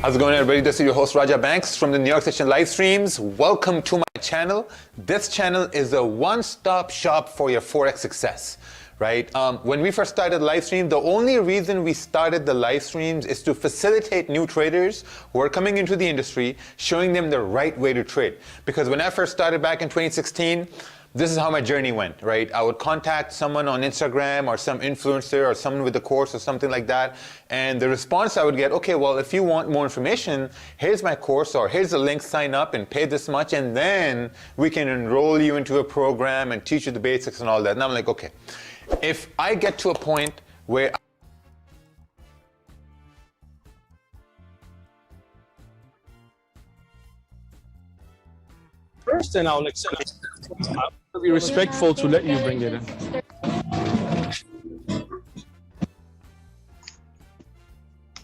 How's it going, everybody? This is your host Raja Banks from the New York Session live streams. Welcome to my channel. This channel is a one-stop shop for your Forex success, right? When we first started live stream, the only reason we started the live streams is to facilitate new traders who are coming into the industry, showing them the right way to trade. Because when I first started back in 2016, this is how my journey went, right? I would contact someone on Instagram or some influencer or someone with a course or something like that. And the response I would get, okay, well, if you want more information, here's my course or here's the link, sign up and pay this much. And then we can enroll you into a program and teach you the basics and all that. And I'm like, okay, if I get to a point where first, and I'll accept. I'll be respectful to let you bring it in.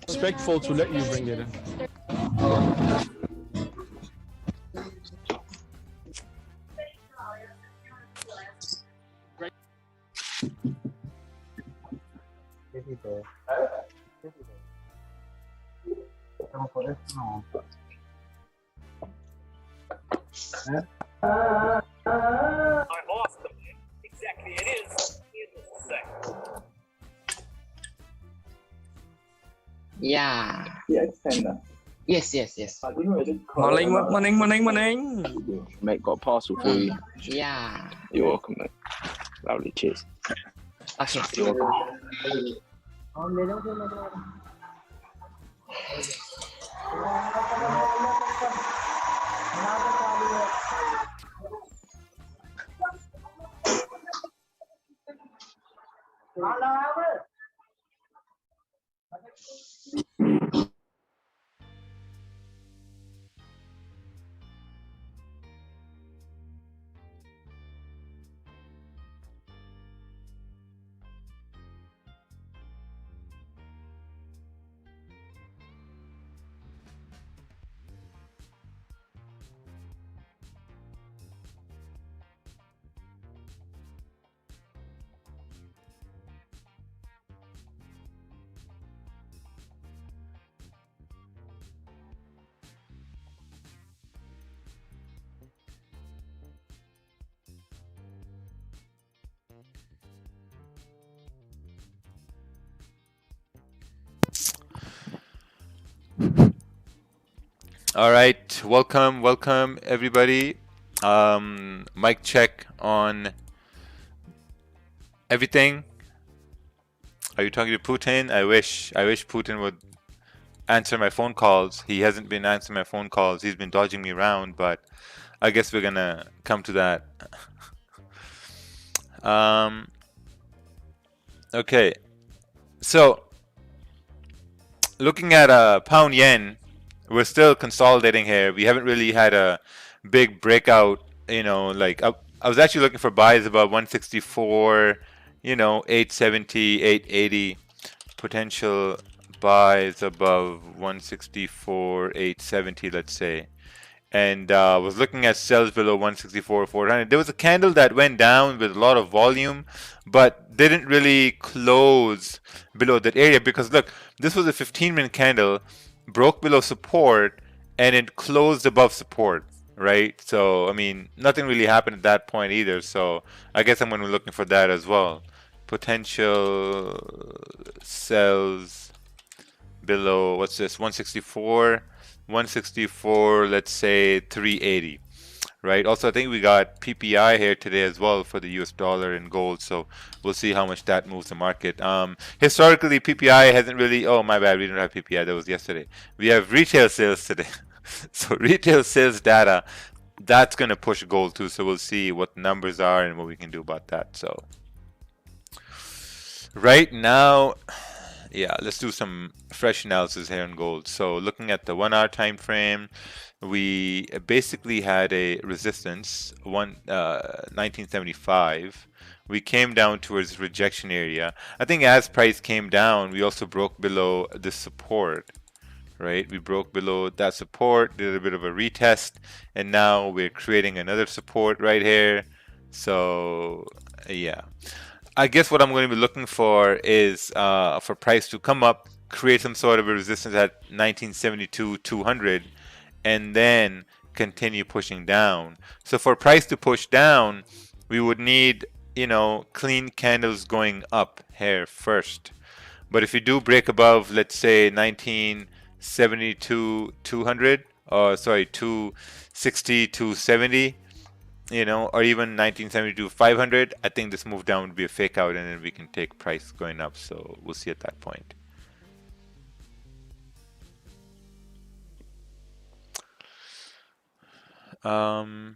Respectful to let you bring it in. I asked them exactly it is Yeah. Yes, yes, yes. Morning. Mate, got a parcel for you. Yeah. You're welcome, mate. Lovely, cheers. Okay. You're welcome. All right, welcome everybody. Mic check on everything. Are you talking to Putin? I wish Putin would answer my phone calls. He hasn't been answering my phone calls. He's been dodging me around, but I guess we're gonna come to that. Okay, so looking at pound yen, we're still consolidating here. We haven't really had a big breakout, you know, like I was actually looking for buys above 164, you know, 870, 880, potential buys above 164, 870, let's say. And was looking at sells below 164, 400. There was a candle that went down with a lot of volume, but didn't really close below that area because look, this was a 15-minute candle, broke below support, and it closed above support, right? So, I mean, nothing really happened at that point either. So, I guess I'm going to be looking for that as well. Potential sells below, what's this, 164, 164, let's say 380, right? Also, I think we got PPI here today as well for the US dollar and gold, so we'll see how much that moves the market. Historically, PPI hasn't really, oh my bad, we don't have PPI, that was yesterday. We have retail sales today. So retail sales data, that's going to push gold too, so we'll see what the numbers are and what we can do about that. So right now, yeah, let's do some fresh analysis here on gold. So looking at the 1 hour time frame, we basically had a resistance 1975. We came down towards rejection area. I think as price came down, we also broke below the support, right? We broke below that support, did a bit of a retest, and now we're creating another support right here. So yeah, I guess what I'm going to be looking for is for price to come up create some sort of a resistance at 1972-200 and then continue pushing down. So for price to push down, we would need, you know, clean candles going up here first. But if you do break above, let's say 1972-200, or sorry, 260-270, you know, or even 1972-500, I think this move down would be a fake out, and then we can take price going up. So we'll see at that point.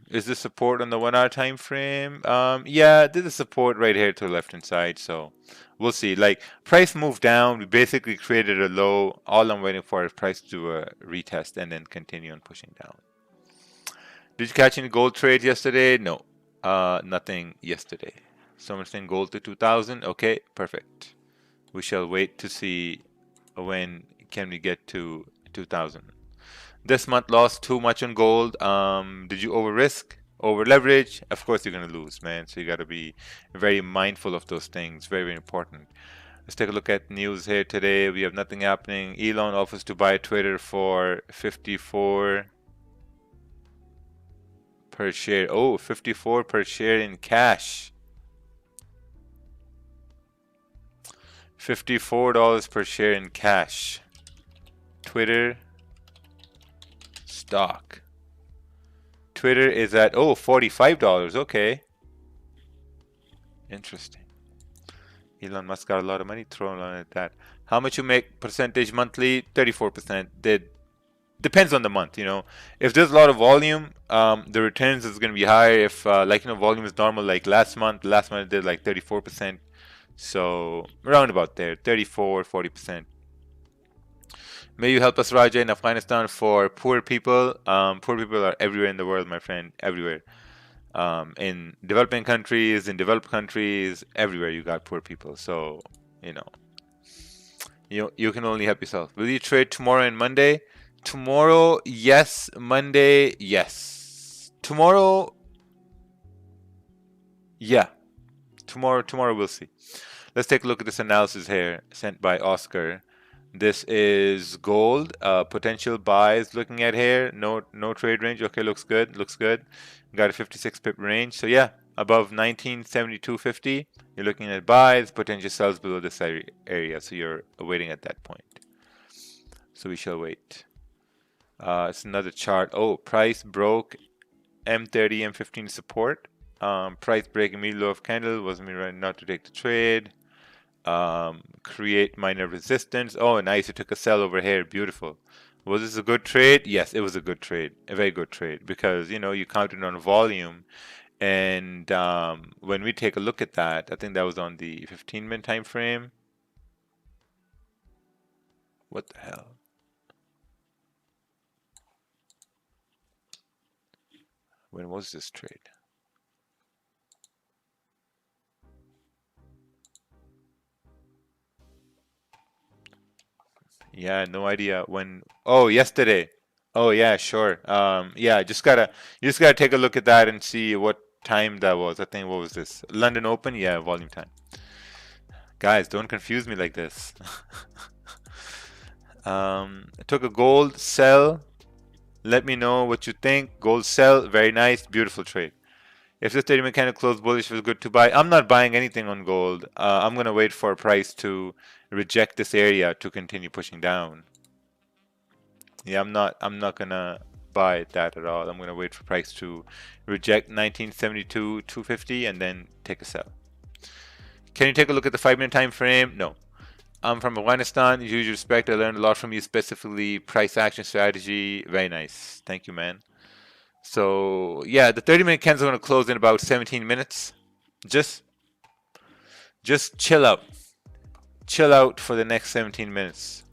Is this support on the 1 hour time frame? Yeah, this is support right here to the left hand side. So we'll see. Like, price moved down, we basically created a low. All I'm waiting for is price to do a retest and then continue on pushing down. Did you catch any gold trade yesterday? No, nothing yesterday. Someone saying gold to 2000. Okay, perfect. We shall wait to see when can we get to 2000. This month lost too much on gold. Did you over risk, over leverage? Of course you're gonna lose, man. So you gotta be very mindful of those things. Very, very important. Let's take a look at news here today. We have nothing happening. Elon offers to buy Twitter for 54 per share. Oh, 54 per share in cash. $54 per share in cash. Twitter stock. Twitter is at, oh, $45. Okay. Interesting. Elon Musk got a lot of money thrown on at that. How much you make percentage monthly? 34%. Depends on the month, you know. If there's a lot of volume, the returns is going to be higher. If like, you know, volume is normal, like last month I did like 34%. So around about there, 34, 40%. May you help us, Raja, in Afghanistan for poor people. Poor people are everywhere in the world, my friend, everywhere. In developing countries, in developed countries, everywhere you got poor people. So, you know, you can only help yourself. Will you trade tomorrow and Monday? Tomorrow, yes. Monday, yes. Tomorrow, yeah. Tomorrow we'll see. Let's take a look at this analysis here sent by Oscar. This is gold, potential buys looking at here. No trade range. Okay, looks good. Looks good. Got a 56 pip range. So yeah, above 1972.50, you're looking at buys, potential sells below this area. So you're waiting at that point. So we shall wait. It's another chart. Oh, price broke M30, M15 support. Price break immediately low of candle. Wasn't me right not to take the trade. Create minor resistance. Oh, nice. You took a sell over here. Beautiful. Was this a good trade? Yes, it was a good trade. A very good trade because, you know, you counted on volume. And when we take a look at that, I think that was on the 15-minute time frame. What the hell? When was this trade? Yeah, no idea when. Oh, yesterday. Oh yeah, sure. Yeah, you just gotta take a look at that and see what time that was. I think, what was this? London Open? Yeah, volume time. Guys, don't confuse me like this. I took a gold sell. Let me know what you think. Gold sell, very nice, beautiful trade. If this 30-minute candle closed bullish, was good to buy. I'm not buying anything on gold. I'm gonna wait for a price to reject this area to continue pushing down. Yeah, I'm not gonna buy that at all. I'm gonna wait for price to reject 1972.250 and then take a sell. Can you take a look at the 5-minute time frame? No. I'm from Afghanistan. Huge respect. I learned a lot from you, specifically price action strategy. Very nice. Thank you, man. So yeah, the 30-minute candles are going to close in about 17 minutes. Just chill out. Chill out for the next 17 minutes.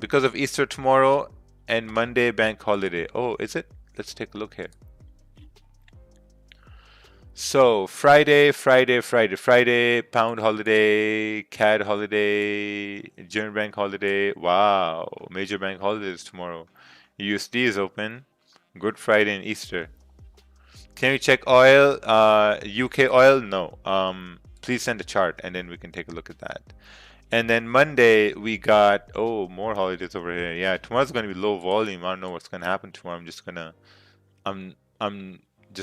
Because of Easter tomorrow and Monday bank holiday. Oh, is it? Let's take a look here. So Friday, pound holiday, CAD holiday, German bank holiday. Wow, major bank holidays tomorrow. USD is open. Good Friday and Easter. Can you check oil? UK oil? No. Please send a chart and then we can take a look at that. And then Monday we got, oh, more holidays over here. Yeah, tomorrow's gonna be low volume. I don't know what's gonna happen tomorrow. I'm just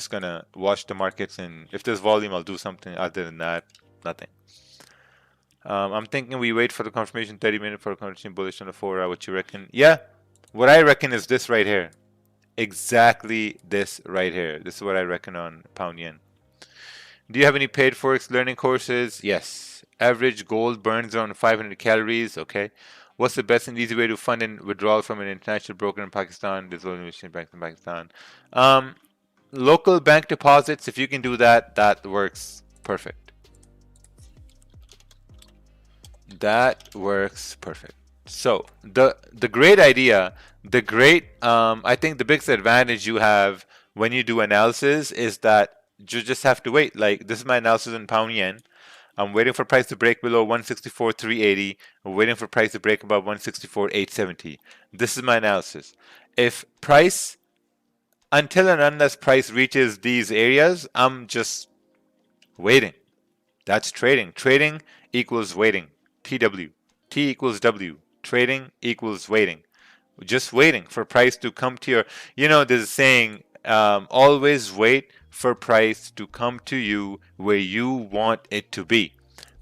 gonna watch the markets, and if there's volume, I'll do something. Other than that, nothing. I'm thinking we wait for the confirmation 30-minute for a confirmation bullish on the 4-hour. What you reckon? Yeah, what I reckon is this right here. Exactly this right here. This is what I reckon on pound yen. Do you have any paid Forex learning courses? Yes. Average gold burns around 500 calories. Okay. What's the best and easy way to fund and withdrawal from an international broker in Pakistan? There's only banks in Pakistan. Local bank deposits, if you can do that, that works perfect. That works perfect. So the great idea, I think the biggest advantage you have when you do analysis is that you just have to wait. Like, this is my analysis in pound yen. I'm waiting for price to break below 164.380. I'm waiting for price to break above 164.870. This is my analysis. If price, until and unless price reaches these areas, I'm just waiting. That's trading. Trading equals waiting. TW. T equals W. Trading equals waiting. Just waiting for price to come to your, there's a saying, always wait for price to come to you where you want it to be.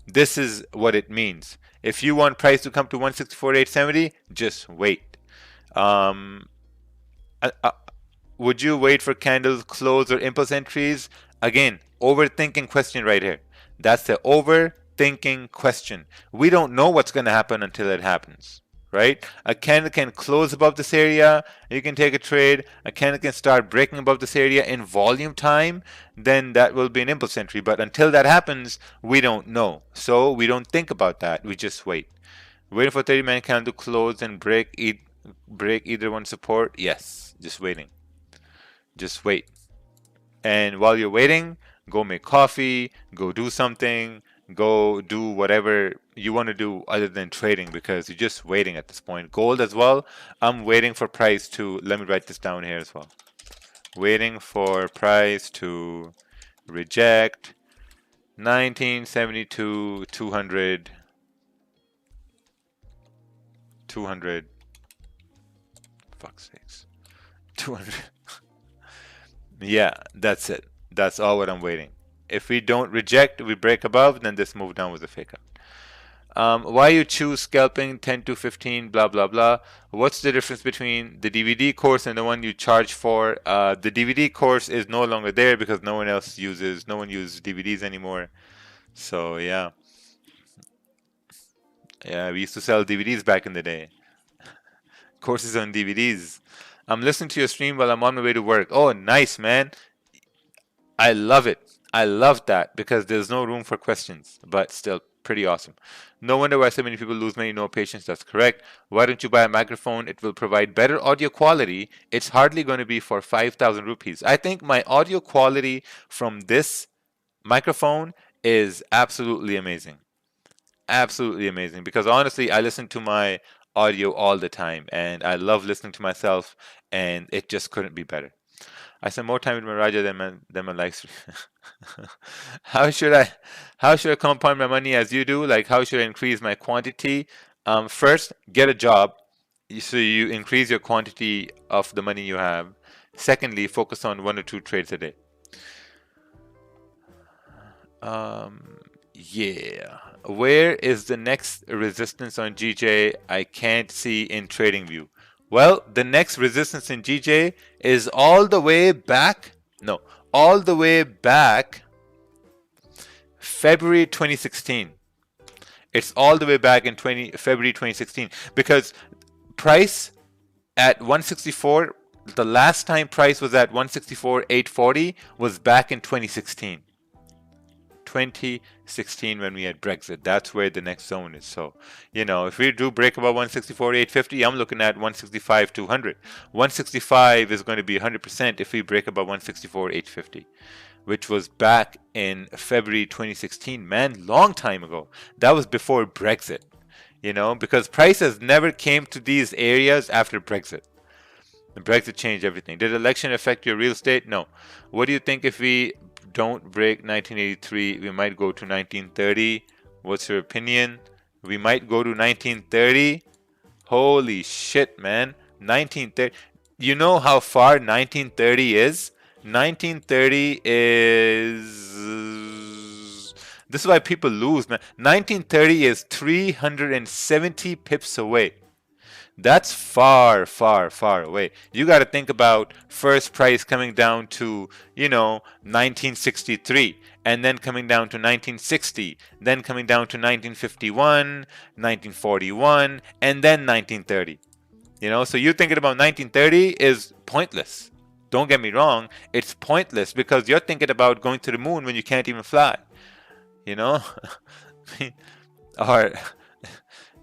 This is what it means. If you want price to come to 164.870, just wait. Would you wait for candles, close, or impulse entries? Again, overthinking question right here. That's the overthinking question. We don't know what's going to happen until it happens. Right? A candle can close above this area, you can take a trade. A candle can start breaking above this area in volume time, then that will be an impulse entry. But until that happens, we don't know. So we don't think about that. We just wait. Waiting for 30-minute candle to close and break either one support? Yes, just waiting. Just wait. And while you're waiting, go make coffee, go do something, go do whatever you want to do other than trading, because you're just waiting at this point. Gold as well. I'm waiting for price to, let me write this down here as well. Waiting for price to reject 1972, 200, fuck's sakes, 200. Yeah, that's it. That's all what I'm waiting. If we don't reject, we break above, then this move down was a fake out. Why you choose scalping 10 to 15, blah, blah, blah. What's the difference between the DVD course and the one you charge for? The DVD course is no longer there because no one uses DVDs anymore. So, yeah. Yeah, we used to sell DVDs back in the day. Courses on DVDs. I'm listening to your stream while I'm on my way to work. Oh, nice, man. I love it. I love that because there's no room for questions, but still pretty awesome. No wonder why so many people lose money, no patience. That's correct. Why don't you buy a microphone? It will provide better audio quality. It's hardly going to be for 5,000 rupees. I think my audio quality from this microphone is absolutely amazing. Absolutely amazing, because honestly, I listen to my audio all the time and I love listening to myself, and it just couldn't be better. I spend more time with my Raja than my live stream. How should I compound my money as you do? Like, how should I increase my quantity? First, get a job so you increase your quantity of the money you have. Secondly, focus on 1 or 2 trades a day. Yeah. Where is the next resistance on GJ? I can't see in TradingView. Well, the next resistance in GJ is all the way back. No, all the way back February 2016. It's all the way back in February 2016, because price at 164, the last time price was at 164.840 was back in 2016. 2016 when we had Brexit. That's where the next zone is. So, if we do break above 164.850, I'm looking at 165.200. 165 is going to be 100% if we break above 164.850, which was back in February 2016. Man, long time ago. That was before Brexit, because prices never came to these areas after Brexit. Brexit changed everything. Did election affect your real estate? No. What do you think if we don't break 1983, we might go to 1930? What's your opinion? We might go to 1930. Holy shit, man. 1930. You know how far 1930 is? 1930 is... This is why people lose, man. 1930 is 370 pips away. That's far, far, far away. You got to think about first price coming down to, 1963, and then coming down to 1960, then coming down to 1951, 1941, and then 1930. So you thinking about 1930 is pointless. Don't get me wrong, it's pointless because you're thinking about going to the moon when you can't even fly. Or,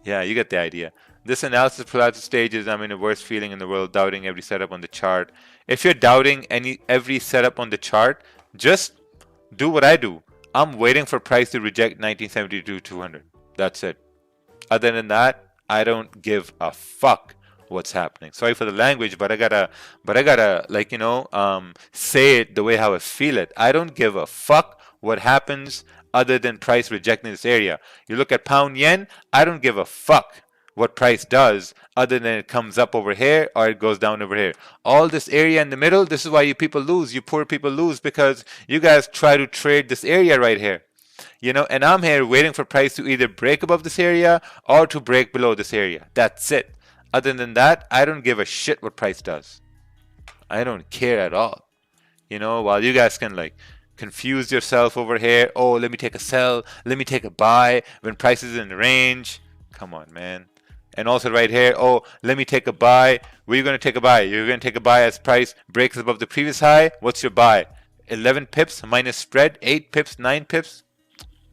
yeah, you get the idea. This analysis provides the stages. I'm in the worst feeling in the world, doubting every setup on the chart. If you're doubting every setup on the chart, just do what I do. I'm waiting for price to reject 1972-200. That's it. Other than that, I don't give a fuck what's happening. Sorry for the language, but I gotta say it the way how I feel it. I don't give a fuck what happens other than price rejecting this area. You look at pound yen, I don't give a fuck what price does other than it comes up over here or it goes down over here. All this area in the middle, this is why you people lose. You poor people lose because you guys try to trade this area right here. And I'm here waiting for price to either break above this area or to break below this area. That's it. Other than that, I don't give a shit what price does. I don't care at all. While you guys can confuse yourself over here. Oh, let me take a sell. Let me take a buy when price is in the range. Come on, man. And also right here, oh, let me take a buy. Where are you going to take a buy? You're going to take a buy as price breaks above the previous high. What's your buy? 11 pips minus spread, 8 pips, 9 pips.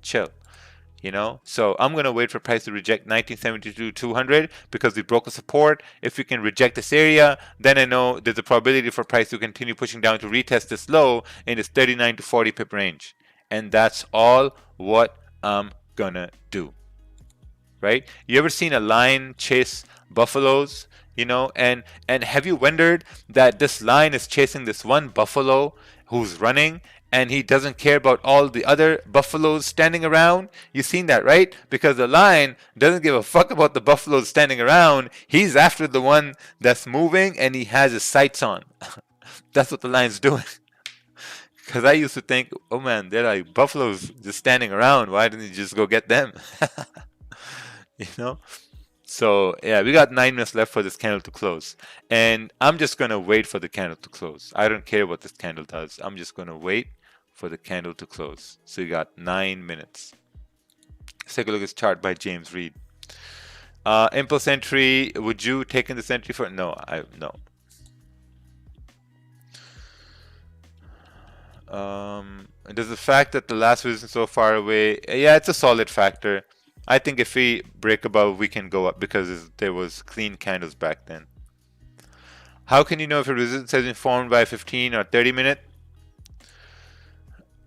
Chill. So I'm going to wait for price to reject 1972-200 because we broke a support. If we can reject this area, then I know there's a probability for price to continue pushing down to retest this low in this 39 to 40 pip range. And that's all what I'm going to do. Right? You ever seen a lion chase buffaloes? And have you wondered that this lion is chasing this one buffalo who's running and he doesn't care about all the other buffaloes standing around? You've seen that, right? Because the lion doesn't give a fuck about the buffaloes standing around. He's after the one that's moving and he has his sights on. That's what the lion's doing. Because I used to think, oh man, they're like buffaloes just standing around. Why didn't you just go get them? So yeah, we got 9 minutes left for this candle to close, and I'm just gonna wait for the candle to close. I don't care what this candle does. I'm just gonna wait for the candle to close. So you got 9 minutes. Let's take a look at this chart by James Reed. Impulse entry. Would you take in this entry for? No, no. Does the fact that the last resistance is so far away? Yeah, it's a solid factor. I think if we break above, we can go up because there was clean candles back then. How can you know if a resistance has been formed by a 15 or 30 minute?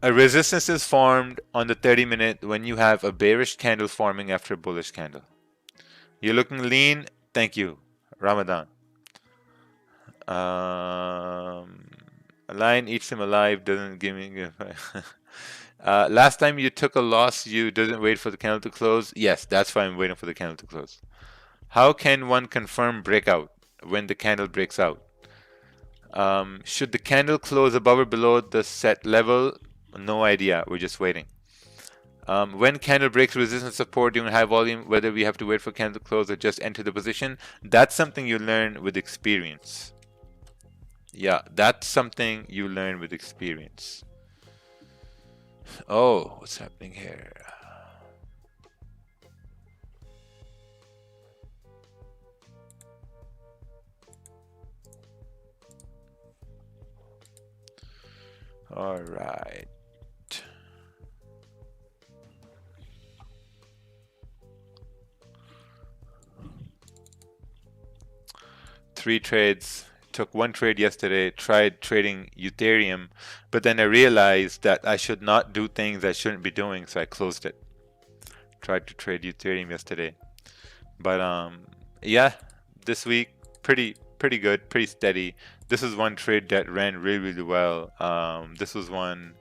A resistance is formed on the 30 minute when you have a bearish candle forming after a bullish candle. You're looking lean. Thank you, Ramadan. A lion eats him alive. Doesn't give me. Last time you took a loss, you didn't wait for the candle to close. Yes, that's why I'm waiting for the candle to close. How can one confirm breakout when the candle breaks out? Should the candle close above or below the set level? No idea. We're just waiting. When candle breaks resistance support during high volume, whether we have to wait for candle to close or just enter the position, that's something you learn with experience. Yeah, that's something you learn with experience. Oh, what's happening here? All right. Three trades. Took one trade yesterday, tried trading Ethereum, but then I realized that I should not do things I shouldn't be doing, so I closed it. Tried to trade Ethereum yesterday. But yeah, this week pretty good, pretty steady. This is one trade that ran really well. This was one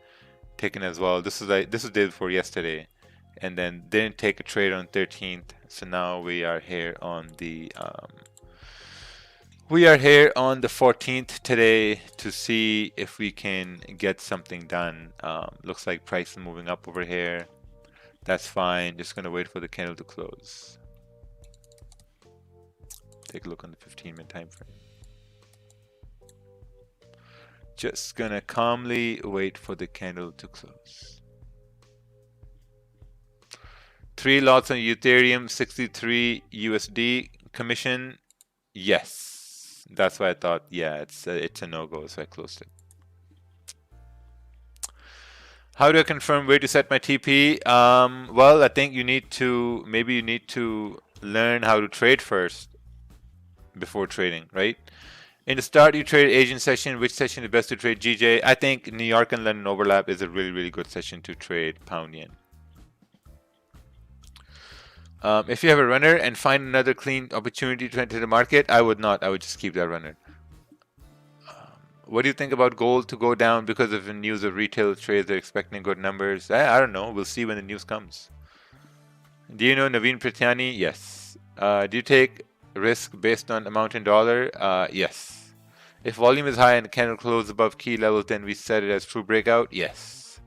taken as well. This was day before yesterday. and then didn't take a trade on 13th. So now we are here on the 14th today to see if we can get something done. Looks like price is moving up over here. That's fine. Just gonna wait for the candle to close. Take a look on the 15-minute time frame. Just gonna calmly wait for the candle to close. 3 lots on Ethereum, 63 USD commission. Yes, that's why I thought. Yeah, it's a no-go, so I closed it. How do I confirm where to set my TP? Well, I think you need to learn how to trade first before trading, right? In the start, you trade Asian session. Which session is best to trade GJ? I think New York and London overlap is a really, really good session to trade pound yen. If you have a runner and find another clean opportunity to enter the market, I would not. I would just keep that runner. What do you think about gold to go down because of the news of retail trades? They're expecting good numbers. I don't know. We'll see when the news comes. Do you know Naveen Pratyani? Yes. Do you take risk based on amount in dollar? Yes. If volume is high and the candle closes above key levels, then we set it as true breakout? Yes.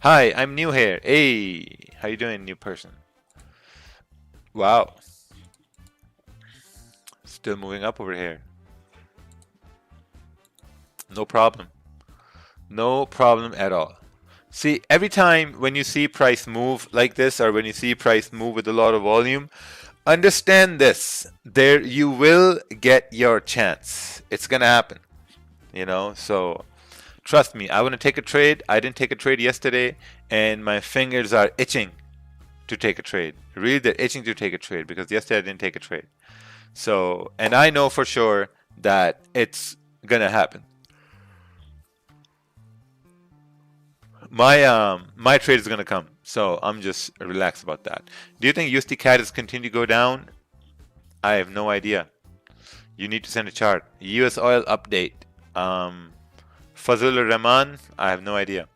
Hi, I'm new here. Hey, how you doing, new person? Wow. Still moving up over here. No problem. No problem at all. See, every time when you see price move like this, or when you see price move with a lot of volume, understand this. There you will get your chance. It's gonna happen. You know, so trust me, I want to take a trade. I didn't take a trade yesterday, and my fingers are itching to take a trade. Really, they're itching to take a trade because yesterday I didn't take a trade. So, and I know for sure that it's gonna happen. My trade is gonna come, so I'm just relaxed about that. Do you think USD CAD is continue to go down? I have no idea. You need to send a chart. US oil update. Fazlur Rahman. I have no idea.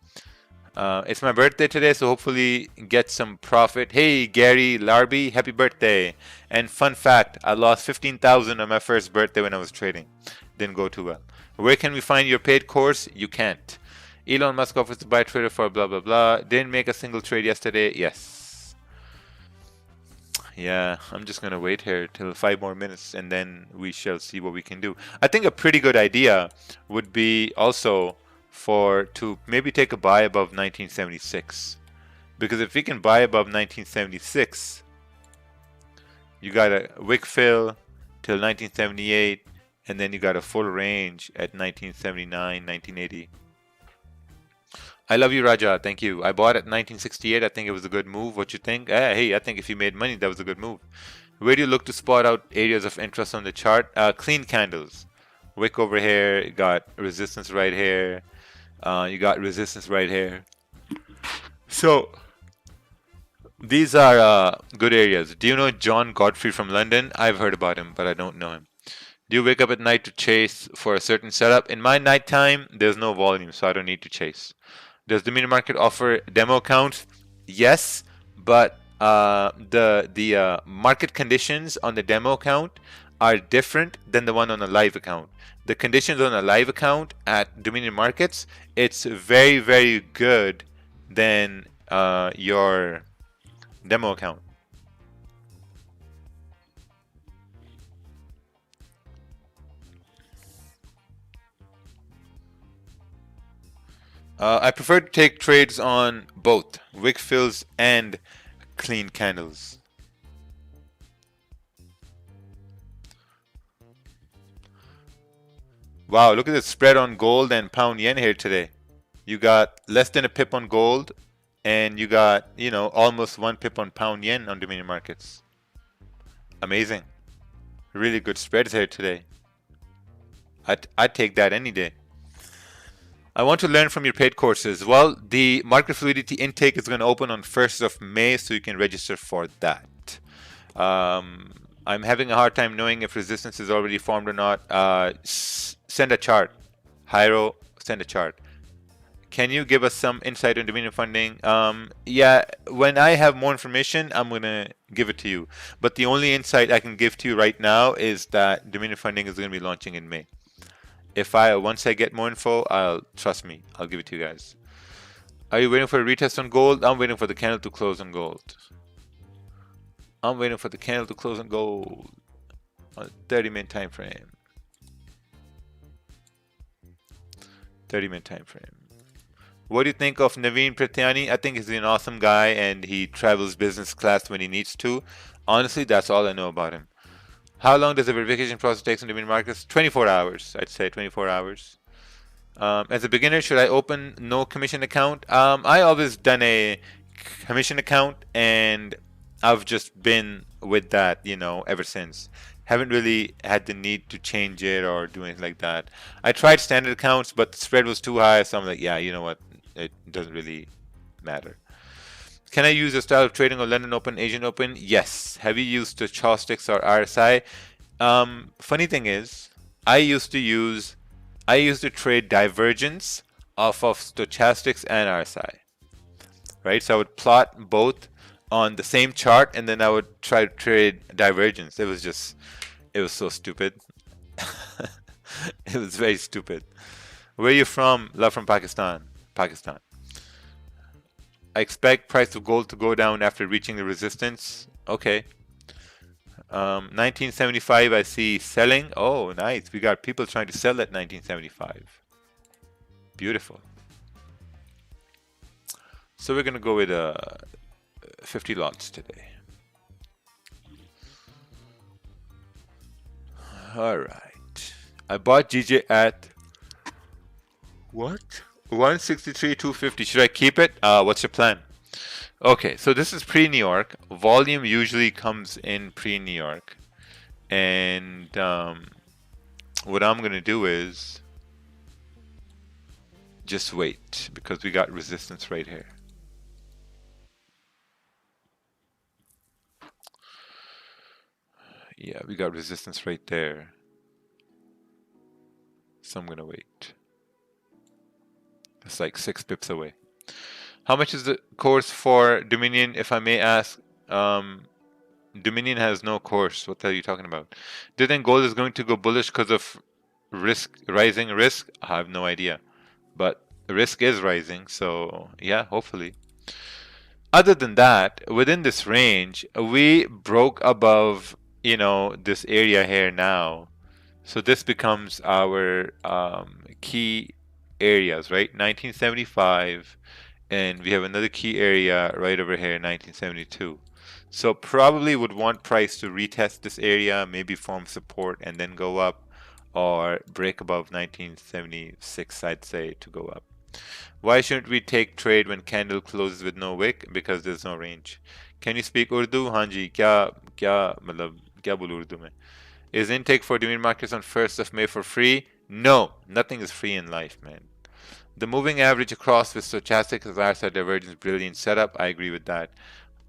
It's my birthday today, so hopefully get some profit. Hey Gary Larby, happy birthday! And fun fact, I lost 15,000 on my first birthday when I was trading. Didn't go too well. Where can we find your paid course? You can't. Elon Musk offers to buy Twitter for blah blah blah. Didn't make a single trade yesterday. Yes. Yeah, I'm just gonna wait here till 5 more minutes and then we shall see what we can do. I think a pretty good idea would be also to maybe take a buy above 1976, because if we can buy above 1976, you got a wick fill till 1978, and then you got a full range at 1979, 1980. I love you, Raja. Thank you. I bought at 1968. I think it was a good move. What you think? Hey, I think if you made money, that was a good move. Where do you look to spot out areas of interest on the chart? Clean candles. Wick over here. You got resistance right here. You got resistance right here. So these are good areas. Do you know John Godfrey from London? I've heard about him, but I don't know him. Do you wake up at night to chase for a certain setup? In my nighttime, there's no volume, so I don't need to chase. Does the mini market offer demo accounts? Yes, but the market conditions on the demo account are different than the one on a live account. The conditions on a live account at Dominion Markets, it's very, very good than your demo account. I prefer to take trades on both wick fills and clean candles. Wow, look at the spread on gold and pound yen here today. You got less than a pip on gold, and you got, you know, almost 1 pip on pound yen on Dominion Markets. Amazing. Really good spreads here today. I'd take that any day. I want to learn from your paid courses. Well, the market fluidity intake is going to open on 1st of May, so you can register for that. I'm having a hard time knowing if resistance is already formed or not. Send a chart. Hyro, send a chart. Can you give us some insight on Dominion funding? Yeah, when I have more information, I'm gonna give it to you. But the only insight I can give to you right now is that Dominion funding is gonna be launching in May. Once I get more info, trust me, I'll give it to you guys. Are you waiting for a retest on gold? I'm waiting for the candle to close on gold. I'm waiting for the candle to close on gold on a 30-minute time frame. 30-minute time frame. What do you think of Naveen Pratyani? I think he's an awesome guy and he travels business class when he needs to. Honestly, that's all I know about him. How long does the verification process take in Dominion markets? 24 hours. I'd say 24 hours. As a beginner, should I open no commission account? I always done a commission account and I've just been with that, ever since. Haven't really had the need to change it or do anything like that. I tried standard accounts, but the spread was too high, so I'm like, yeah, you know what? It doesn't really matter. Can I use a style of trading on London Open, Asian Open? Yes. Have you used the Stochastics or RSI? Funny thing is, I used to trade divergence off of Stochastics and RSI. Right? So I would plot both on the same chart and then I would try to trade divergence. It was so stupid. It was very stupid. Where are you from? Love from Pakistan. Pakistan. I expect price of gold to go down after reaching the resistance. Okay. 1975 I see selling. Oh, nice. We got people trying to sell at 1975. Beautiful. So we're going to go with 50 lots today. All right. I bought GJ at what? 163.250. Should I keep it? What's your plan? Okay, so this is pre-New York. Volume usually comes in pre-New York. And what I'm going to do is just wait because we got resistance right here. Yeah, we got resistance right there. So I'm going to wait. It's like 6 pips away. How much is the course for Dominion, if I may ask? Dominion has no course. What are you talking about? Do you think gold is going to go bullish because of rising risk? I have no idea. But the risk is rising, so yeah, hopefully. Other than that, within this range, we broke above, this area here now. So this becomes our key areas, right? 1975, and we have another key area right over here, 1972. So probably would want price to retest this area, maybe form support and then go up, or break above 1976, I'd say, to go up. Why shouldn't we take trade when candle closes with no wick? Because there's no range. Can you speak Urdu? Hanji, kya bolu Urdu mein? Is intake for Dominion markets on 1st of May for free? No, nothing is free in life, man. The moving average across with stochastic RSI divergence, brilliant setup. I agree with that.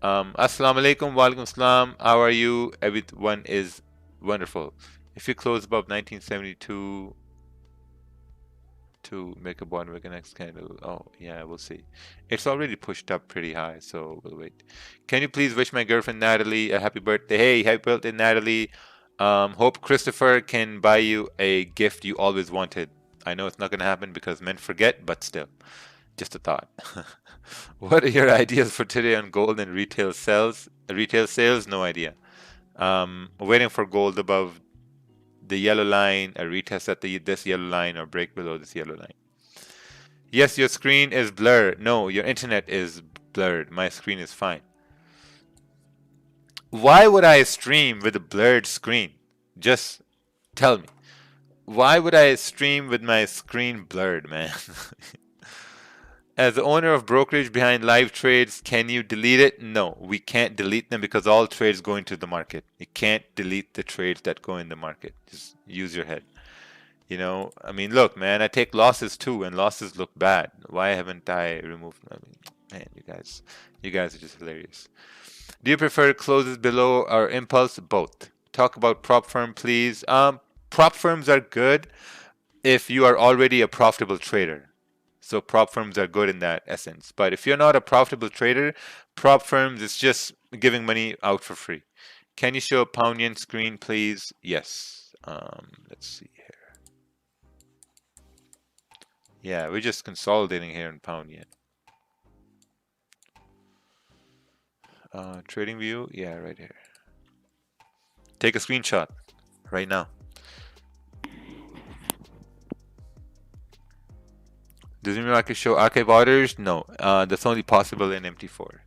Assalamu alaikum, walaikum salam. How are you? Everyone is wonderful. If you close above 1972 to make a bond wick next candle, oh yeah, we'll see. It's already pushed up pretty high, so we'll wait. Can you please wish my girlfriend Natalie a happy birthday? Hey, happy birthday, Natalie. Hope Christopher can buy you a gift you always wanted. I know it's not going to happen because men forget, but still, just a thought. What are your ideas for today on gold and retail sales? Retail sales, no idea. Waiting for gold above the yellow line, a retest at this yellow line, or break below this yellow line. Yes, your screen is blurred. No, your internet is blurred. My screen is fine. Why would I stream with a blurred screen? Just tell me. Why would I stream with my screen blurred, man? As the owner of brokerage behind live trades, can you delete it? No, we can't delete them because all trades go into the market. You can't delete the trades that go in the market. Just use your head. I mean, look, man, I take losses too, and losses look bad. Why haven't I removed them? I mean, man, you guys are just hilarious. Do you prefer closes below or impulse? Both. Talk about prop firm, please. Prop firms are good if you are already a profitable trader. So prop firms are good in that essence. But if you're not a profitable trader, prop firms is just giving money out for free. Can you show a pound yen screen, please? Yes. Let's see here. Yeah, we're just consolidating here in pound yen. Trading view, yeah, right here. Take a screenshot right now. Does the market show archive orders? No, that's only possible in MT4.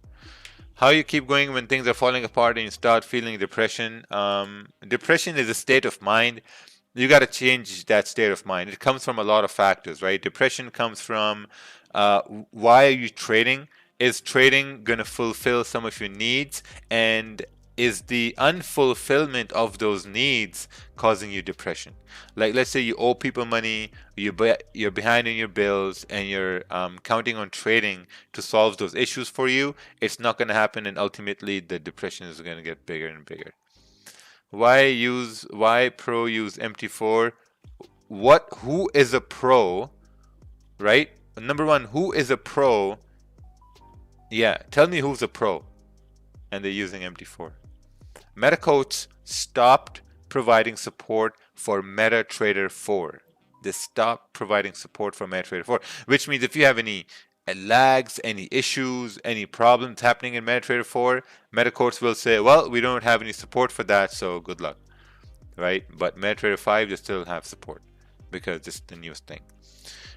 How you keep going when things are falling apart and you start feeling depression? Depression is a state of mind. You got to change that state of mind. It comes from a lot of factors, right? Depression comes from why are you trading? Is trading going to fulfill some of your needs? And is the unfulfillment of those needs causing you depression? Like, let's say you owe people money, you're behind in your bills, and you're counting on trading to solve those issues for you. It's not going to happen, and ultimately the depression is going to get bigger and bigger. Why pro use MT4? Who is a pro, right? Number one, who is a pro? Yeah, tell me who's a pro and they're using MT4. MetaCoach stopped providing support for MetaTrader 4. They stopped providing support for MetaTrader 4, which means if you have any lags, any issues, any problems happening in MetaTrader 4, MetaCoach will say, well, we don't have any support for that, so good luck, right? But MetaTrader 5, they still have support because it's the newest thing.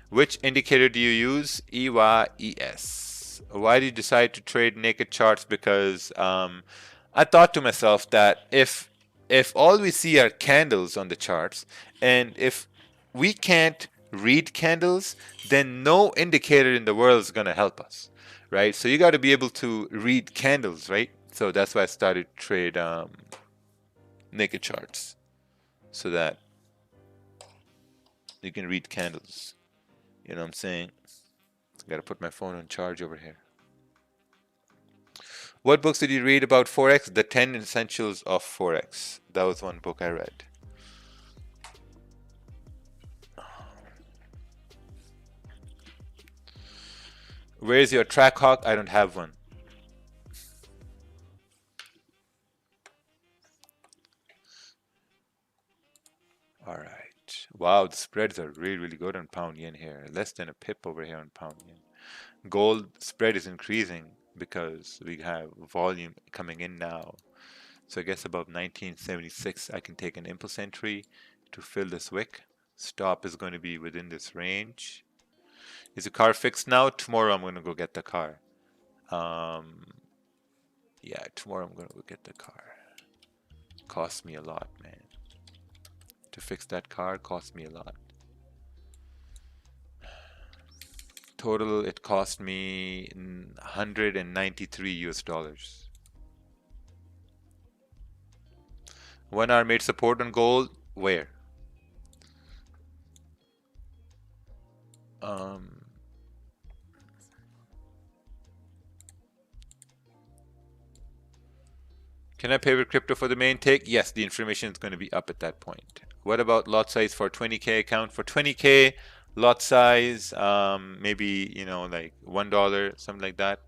Which indicator do you use? EYES. Why did you decide to trade naked charts? Because I thought to myself that if all we see are candles on the charts, and if we can't read candles, then no indicator in the world is going to help us, right? So you got to be able to read candles, right? So that's why I started to trade naked charts, so that you can read candles. You know what I'm saying? I gotta put my phone on charge over here. What books did you read about Forex? The 10 Essentials of Forex. That was one book I read. Where's your Trackhawk? I don't have one. All right. Wow, the spreads are really, really good on pound yen here. Less than a pip over here on pound yen. Gold spread is increasing because we have volume coming in now. So I guess above 1976, I can take an impulse entry to fill this wick. Stop is going to be within this range. Is the car fixed now? Tomorrow I'm going to go get the car. Yeah, tomorrow I'm going to go get the car. Cost me a lot, man. To fix that car cost me a lot. Total, it cost me 193 US dollars. 1 hour made support on gold. Where? Can I pay with crypto for the main take? Yes, the information is going to be up at that point. What about lot size for 20K account? For 20K lot size, maybe, you know, like $1, something like that.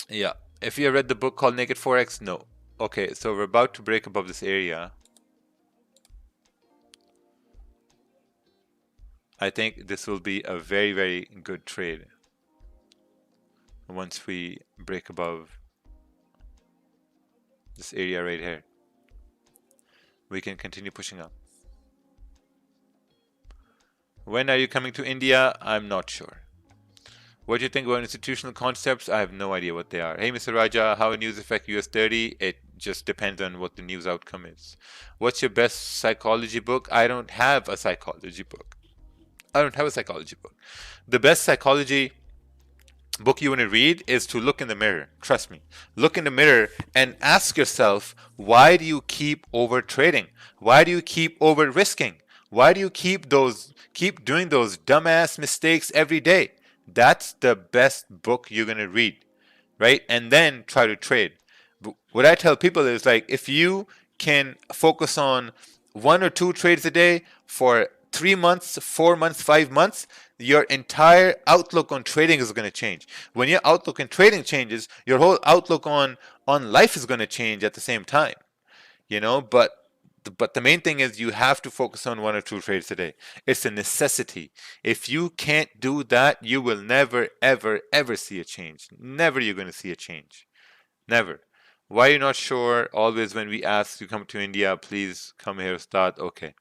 Yeah. If you read the book called Naked Forex, no. Okay, so we're about to break above this area. I think this will be a very, very good trade once we break above this area right here. We can continue pushing up. When are you coming to India? I'm not sure. What do you think about institutional concepts? I have no idea what they are. Hey, Mr. Raja, how news affect US 30? It just depends on what the news outcome is. What's your best psychology book? I don't have a psychology book. I don't have a psychology book. The best psychology book you want to read is to look in the mirror. Trust me. Look in the mirror and ask yourself, why do you keep over trading? Why do you keep over risking? Why do you keep doing those dumbass mistakes every day? That's the best book you're going to read, right? And then try to trade. But what I tell people is, like, if you can focus on 1 or 2 trades a day for 3 months, 4 months, 5 months, your entire outlook on trading is going to change. When your outlook in trading changes, your whole outlook on life is going to change at the same time. You know, but the main thing is you have to focus on 1 or 2 trades a day. It's a necessity. If you can't do that, you will never, ever, ever see a change. Never you're going to see a change. Never. Why are you not sure? Always when we ask you come to India, please come here, start. Okay.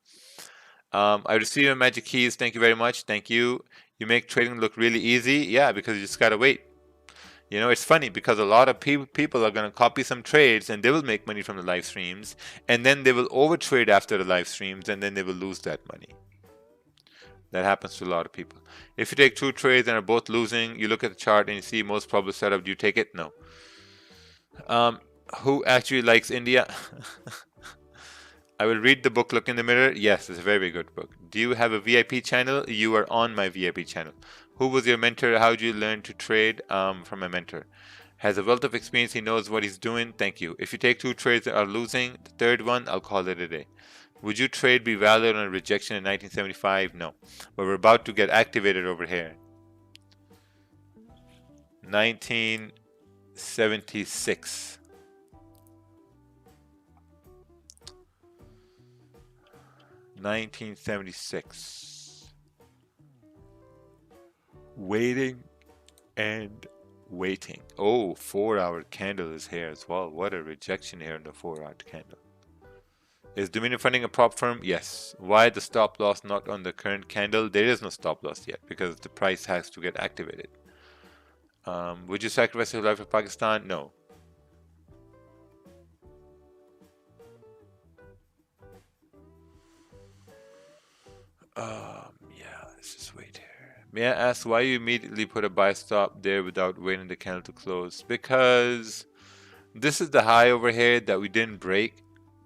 I received your magic keys. Thank you very much. Thank you. You make trading look really easy. Yeah, because you just got to wait. You know, it's funny because a lot of people are going to copy some trades and they will make money from the live streams, and then they will overtrade after the live streams, and then they will lose that money. That happens to a lot of people. If you take 2 trades and are both losing, you look at the chart and you see most probable setup. Do you take it? No. Who actually likes India? I will read the book, Look in the Mirror. Yes, it's a very, very good book. Do you have a VIP channel? You are on my VIP channel. Who was your mentor? How did you learn to trade? From a mentor. Has a wealth of experience. He knows what he's doing. Thank you. If you take 2 trades that are losing, the third one, I'll call it a day. Would you trade be valid on a rejection in 1975? No. But we're about to get activated over here. 1976. 1976. Waiting and waiting. Oh, 4-hour candle is here as well. What a rejection here in the 4-hour candle. Is Dominion Funding a prop firm? Yes. Why the stop loss not on the current candle? There is no stop loss yet because the price has to get activated. Would you sacrifice your life for Pakistan? No. Yeah, let's just wait here. May I ask why you immediately put a buy stop there without waiting the candle to close? Because this is the high over here that we didn't break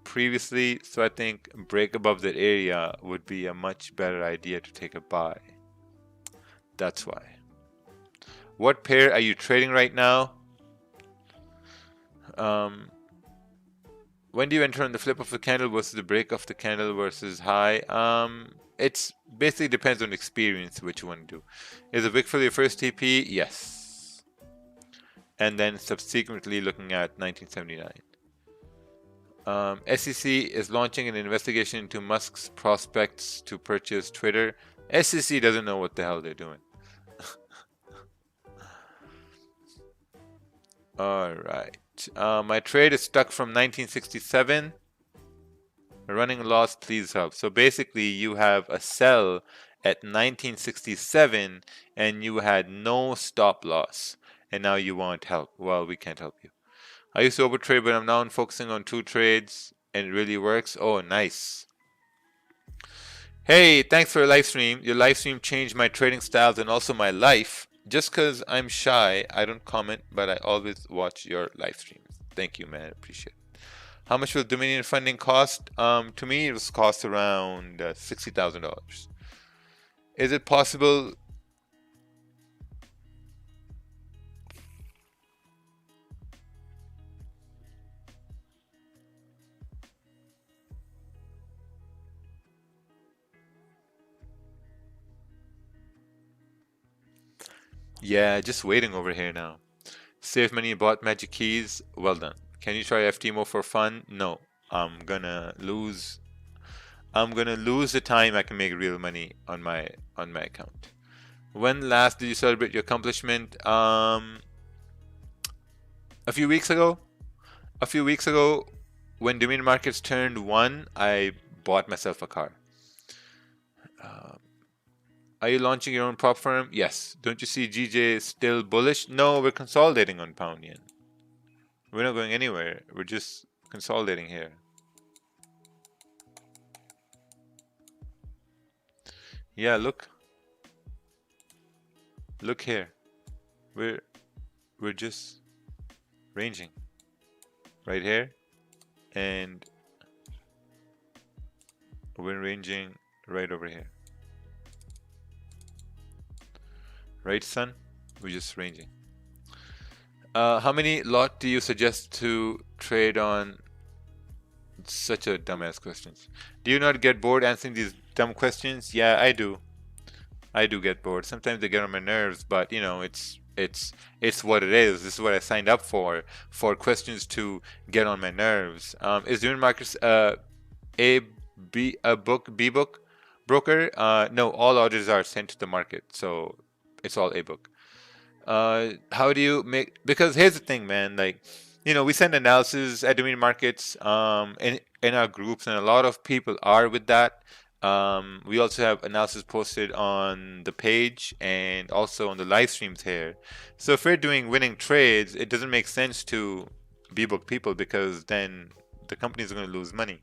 previously, so I think break above that area would be a much better idea to take a buy. That's why. What pair are you trading right now? When do you enter on the flip of the candle versus the break of the candle versus high? It's basically depends on experience which you want to do. Is a wick for your first TP? Yes. And then subsequently looking at 1979. SEC is launching an investigation into Musk's prospects to purchase Twitter. SEC doesn't know what the hell they're doing. Alright. My trade is stuck from 1967. Running a loss, please help. So basically you have a sell at 1967 and you had no stop loss. And now you want help. Well, we can't help you. I used to overtrade, but I'm now focusing on 2 trades and it really works. Oh, nice. Hey, thanks for your live stream. Your live stream changed my trading styles and also my life. Just because I'm shy, I don't comment, but I always watch your live streams. Thank you, man. Appreciate it. How much will Dominion Funding cost? To me, it was cost around $60,000. Is it possible? Yeah, just waiting over here now. Save money, bought magic keys. Well done. Can you try FTMO for fun? No. I'm gonna lose the time I can make real money on my account. When last did you celebrate your accomplishment? A few weeks ago. A few weeks ago, when Dominion Markets turned 1, I bought myself a car. Are you launching your own prop firm? Yes. Don't you see GJ still bullish? No, we're consolidating on pound yen. We're not going anywhere. We're just consolidating here. Yeah, look. Look here. We're just ranging right here, and we're ranging right over here. Right, son? We're just ranging. How many lot do you suggest to trade on Such a dumbass questions. Do you not get bored answering these dumb questions? Yeah, I do. I do get bored. Sometimes they get on my nerves, but you know, it's what it is. This is what I signed up for questions to get on my nerves. Is doing markets a book broker? No, all orders are sent to the market, so it's all a book. How do you make? Because here's the thing, man. Like, you know, we send analysis at domain markets in our groups, and a lot of people are with that. We also have analysis posted on the page and also on the live streams here. So if we're doing winning trades, it doesn't make sense to B-book people, because then the companies are going to lose money,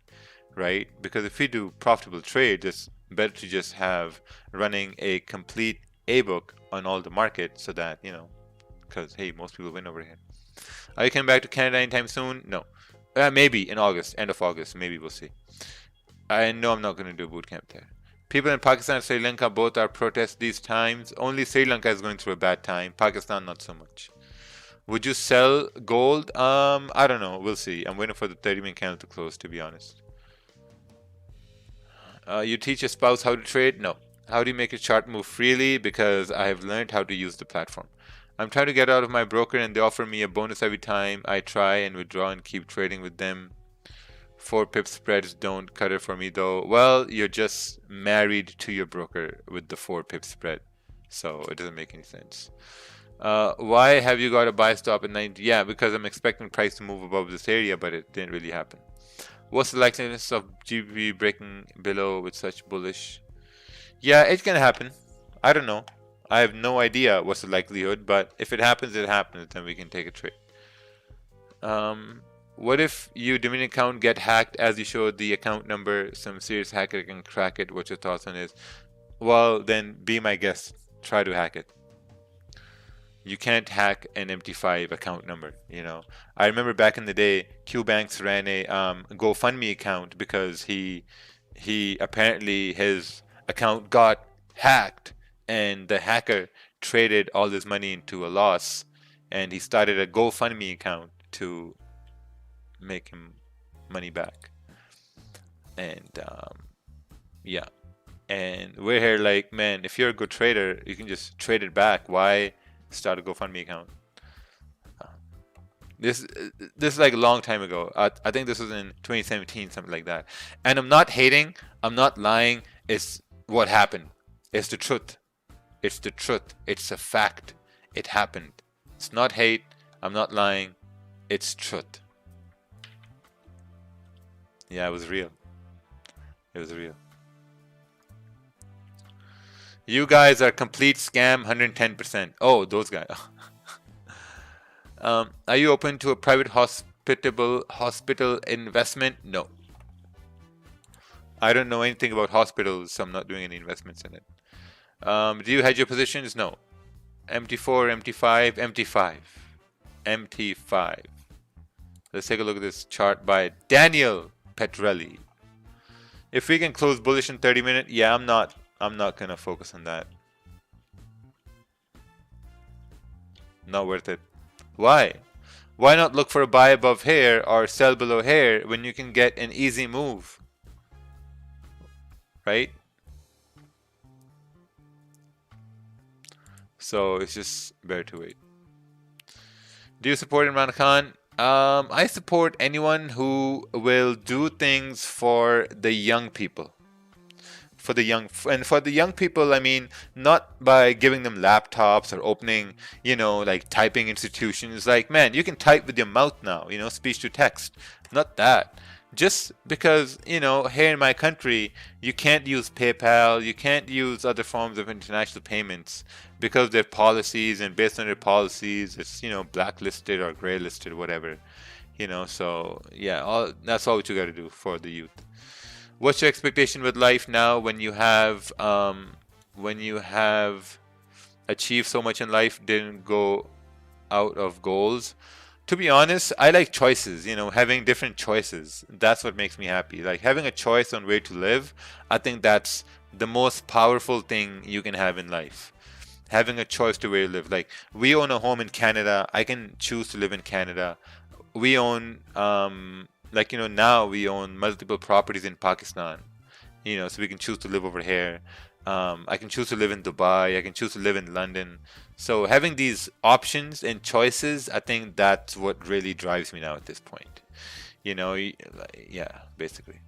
right? Because if we do profitable trades, it's better to just have running a complete A-book on all the market, so that, you know, because hey, most people win over here. Are you coming back to Canada anytime soon? No. Maybe in August, end of August, maybe, we'll see. I know I'm not going to do boot camp there. People in Pakistan and Sri Lanka both are protest these times. Only Sri Lanka is going through a bad time. Pakistan, not so much. Would you sell gold? I don't know. We'll see. I'm waiting for the 30-minute candle to close, to be honest. You teach your spouse how to trade? No. How do you make a chart move freely? Because I have learned how to use the platform. I'm trying to get out of my broker, and they offer me a bonus every time I try and withdraw and keep trading with them. 4 pip spreads don't cut it for me though. Well, you're just married to your broker with the 4 pip spread, so it doesn't make any sense. Why have you got a buy stop at 90? Yeah, because I'm expecting price to move above this area, but it didn't really happen. What's the likeliness of GBP breaking below with such bullish? Yeah, it can happen. I don't know. I have no idea what's the likelihood, but if it happens, it happens. Then we can take a trade. What if your Dominion account get hacked as you showed the account number? Some serious hacker can crack it. What your thoughts on it? Well, then be my guest. Try to hack it. You can't hack an MT5 account number, you know. I remember back in the day, QBanks ran a GoFundMe account because he apparently his account got hacked, and the hacker traded all his money into a loss, and he started a GoFundMe account to make him money back. And yeah, and we're here like, man, if you're a good trader, you can just trade it back. Why start a GoFundMe account? This is like a long time ago. I think this was in 2017, something like that. And I'm not hating, I'm not lying. It's what happened. It's the truth. It's the truth. It's a fact. It happened. It's not hate. I'm not lying. It's truth. Yeah, it was real. It was real. You guys are complete scam, 110%. Oh, those guys. Are you open to a private hospital investment? No. I don't know anything about hospitals, so I'm not doing any investments in it. Do you hedge your positions? No. MT4, MT5, MT5. MT5. Let's take a look at this chart by Daniel Petrelli. If we can close bullish in 30 minutes, yeah, I'm not gonna focus on that. Not worth it. Why? Why not look for a buy above here or sell below here when you can get an easy move? Right? So it's just better to wait. Do you support Imran Khan? I support anyone who will do things for the young people. For the young people, I mean, not by giving them laptops or opening, you know, like typing institutions. Like, man, you can type with your mouth now, you know, speech to text. Not that. Just because, you know, here in my country, you can't use PayPal, you can't use other forms of international payments because their policies, and based on their policies, it's, you know, blacklisted or gray listed, whatever, you know. So yeah, that's all what you got to do for the youth. What's your expectation with life now when you have achieved so much in life, didn't go out of goals? To be honest, I like choices, you know, having different choices. That's what makes me happy. Like having a choice on where to live, I think that's the most powerful thing you can have in life. Having a choice to where to live. Like we own a home in Canada. I can choose to live in Canada. We own Like, now we own multiple properties in Pakistan, so we can choose to live over here. I can choose to live in Dubai. I can choose to live in London. So having these options and choices, I think that's what really drives me now at this point. Yeah, basically.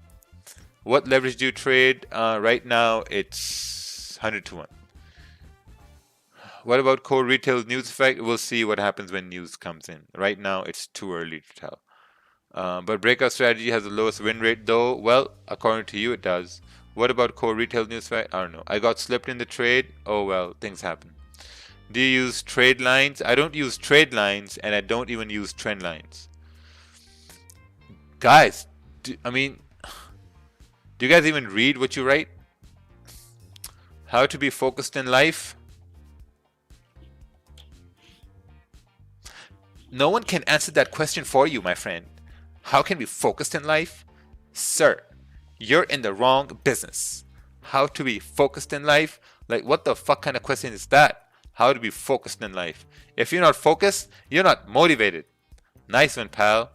What leverage do you trade? Right now, it's 100 to 1. What about core retail news effect? We'll see what happens when news comes in. Right now, it's too early to tell. But breakout strategy has the lowest win rate, though. Well, according to you, it does. What about core retail news effect? I don't know. I got slipped in the trade. Oh, well, things happen. Do you use trade lines? I don't use trade lines, and I don't even use trend lines. Guys, do you guys even read what you write? How to be focused in life? No one can answer that question for you, my friend. How can we be focused in life? Sir, you're in the wrong business. How to be focused in life? Like, what the fuck kind of question is that? How to be focused in life? If you're not focused, you're not motivated. Nice one, pal.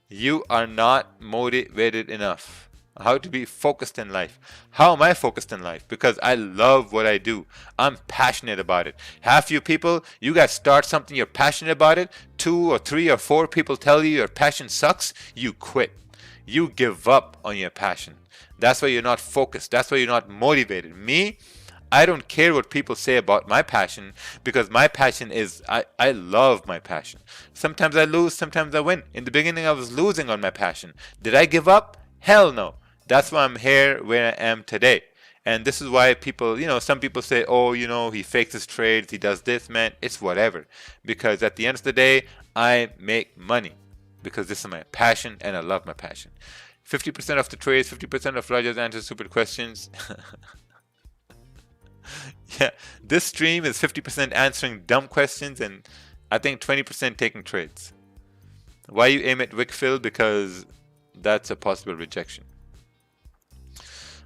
You are not motivated enough. How to be focused in life. How am I focused in life? Because I love what I do. I'm passionate about it. Half you people, you guys start something, you're passionate about it. 2 or 3 or 4 people tell you your passion sucks. You quit. You give up on your passion. That's why you're not focused. That's why you're not motivated. Me, I don't care what people say about my passion, because my passion is, I love my passion. Sometimes I lose, sometimes I win. In the beginning, I was losing on my passion. Did I give up? Hell no. That's why I'm here where I am today. And this is why people, some people say, oh, he fakes his trades, he does this, man. It's whatever. Because at the end of the day, I make money. Because this is my passion and I love my passion. 50% of the trades, 50% of Raja's answer stupid questions. Yeah, this stream is 50% answering dumb questions and I think 20% taking trades. Why you aim at Wickfield? Because that's a possible rejection.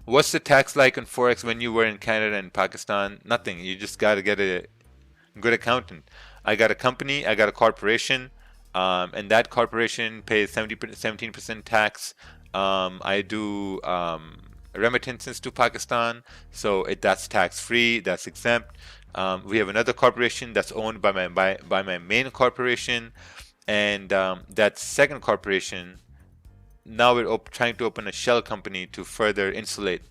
What's the tax like on Forex when you were in Canada and Pakistan? Nothing. You just got to get a good accountant. I got a company, I got a corporation, and that corporation pays 17% tax. I do remittances to Pakistan, so that's tax-free, that's exempt. We have another corporation that's owned by my main corporation, and that second corporation, now we're trying to open a shell company to further insulate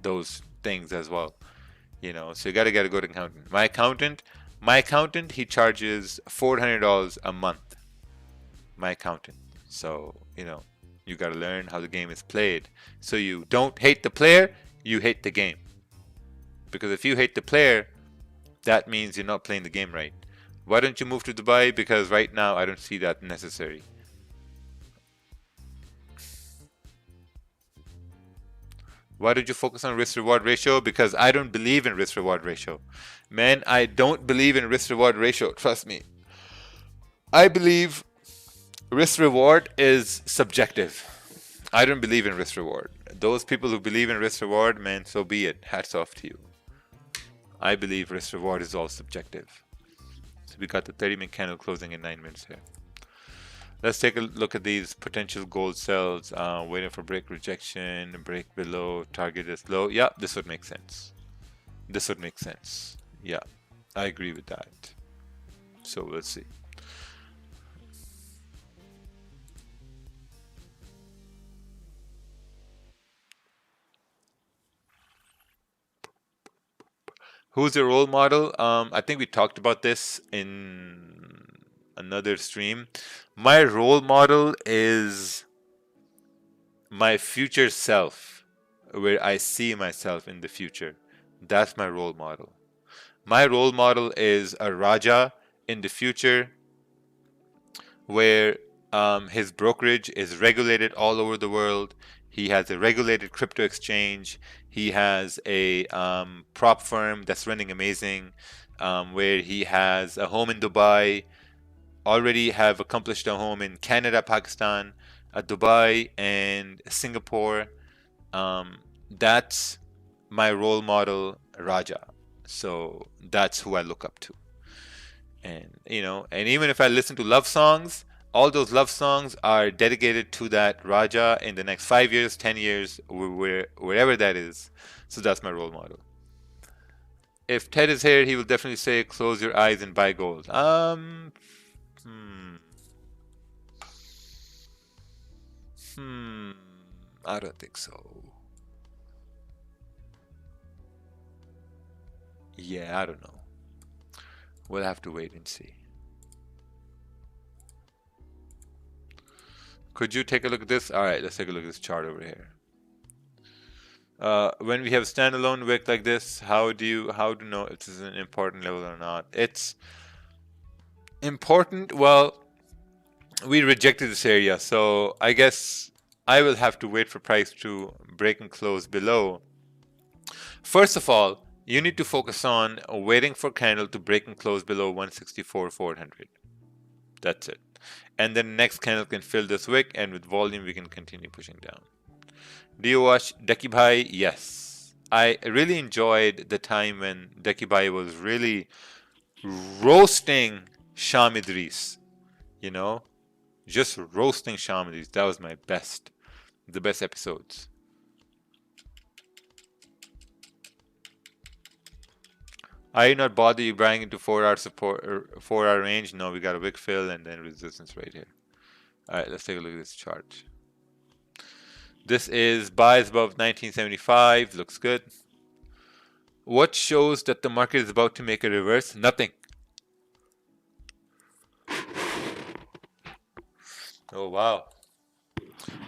those things as well. So you got to get a good accountant. My accountant, he charges $400 a month. My accountant. So, you got to learn how the game is played. So you don't hate the player, you hate the game. Because if you hate the player, that means you're not playing the game right. Why don't you move to Dubai? Because right now I don't see that necessary. Why did you focus on risk-reward ratio? Because I don't believe in risk-reward ratio. Man, I don't believe in risk-reward ratio. Trust me. I believe risk-reward is subjective. I don't believe in risk-reward. Those people who believe in risk-reward, man, so be it. Hats off to you. I believe risk-reward is all subjective. So we got the 30-minute candle closing in 9 minutes here. Let's take a look at these potential gold sells. Waiting for break rejection, break below, target is low. Yeah, this would make sense. This would make sense. Yeah, I agree with that. So let's see. Who's your role model? I think we talked about this in another stream. My role model is my future self, where I see myself in the future. That's my role model. My role model is a Raja in the future, where his brokerage is regulated all over the world. He has a regulated crypto exchange. He has a prop firm that's running amazing, where he has a home in Dubai, already have accomplished a home in Canada, Pakistan, Dubai, and Singapore. That's my role model, Raja. So that's who I look up to. And and even if I listen to love songs, all those love songs are dedicated to that Raja in the next 5 years, 10 years, wherever that is. So that's my role model. If Ted is here, he will definitely say, close your eyes and buy gold. I don't think so. Yeah, I don't know. We'll have to wait and see. Could you take a look at this? All right, let's take a look at this chart over here. When we have standalone wick like this, how to know if this is an important level or not? It's important. Well, we rejected this area, so I guess I will have to wait for price to break and close below. First of all, you need to focus on waiting for candle to break and close below 164,400. That's it. And then next candle can fill this wick, and with volume we can continue pushing down. Do you watch Deki Bhai? Yes. I really enjoyed the time when Deki Bhai was really roasting Sham Idris. You know? Just roasting Sham Idris. That was my best. The best episodes. Are you not bothered buying into 4-hour support or 4-hour range? No, we got a wick fill and then resistance right here. Alright, let's take a look at this chart. This is buys above 1975. Looks good. What shows that the market is about to make a reverse? Nothing. Oh wow.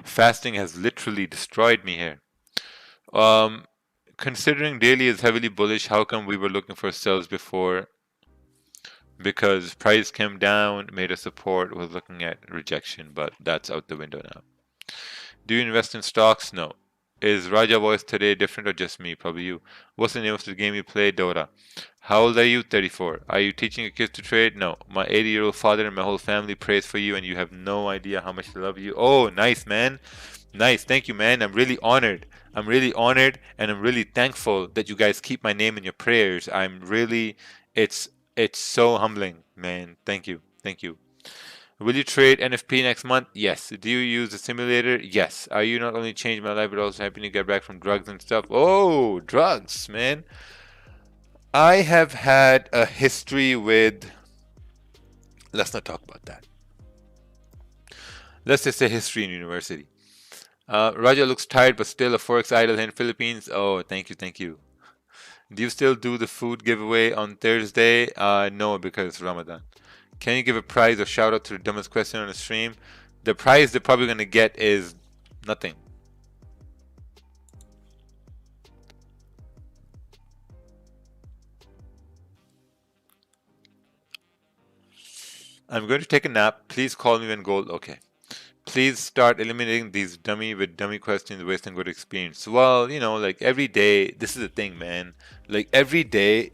Fasting has literally destroyed me here. Considering daily is heavily bullish, how come we were looking for sells before? Because price came down, made a support, was looking at rejection, but that's out the window now. Do you invest in stocks? No. Is Raja voice today different or just me? Probably you. What's the name of the game you play? Dota. How old are you? 34. Are you teaching your kids to trade? No. My 80-year-old father and my whole family prays for you, and you have no idea how much they love you. Oh, nice, man. Nice. Thank you, man. I'm really honored. I'm really honored, and I'm really thankful that you guys keep my name in your prayers. I'm really, it's so humbling, man. Thank you. Thank you. Will you trade NFP next month? Yes. Do you use the simulator? Yes. Are you not only changed my life, but also helping to get back from drugs and stuff? Oh, drugs, man. I have had a history with... Let's not talk about that. Let's just say history in university. Raja looks tired, but still a Forex idol here in Philippines. Oh, thank you, thank you. Do you still do the food giveaway on Thursday? No, because it's Ramadan. Can you give a prize or shout out to the dumbest question on the stream? The prize they're probably going to get is nothing. I'm going to take a nap. Please call me when gold. Okay. Please start eliminating these dummy questions, wasting good experience. Well, you know, like every day, this is the thing, man. Like every day,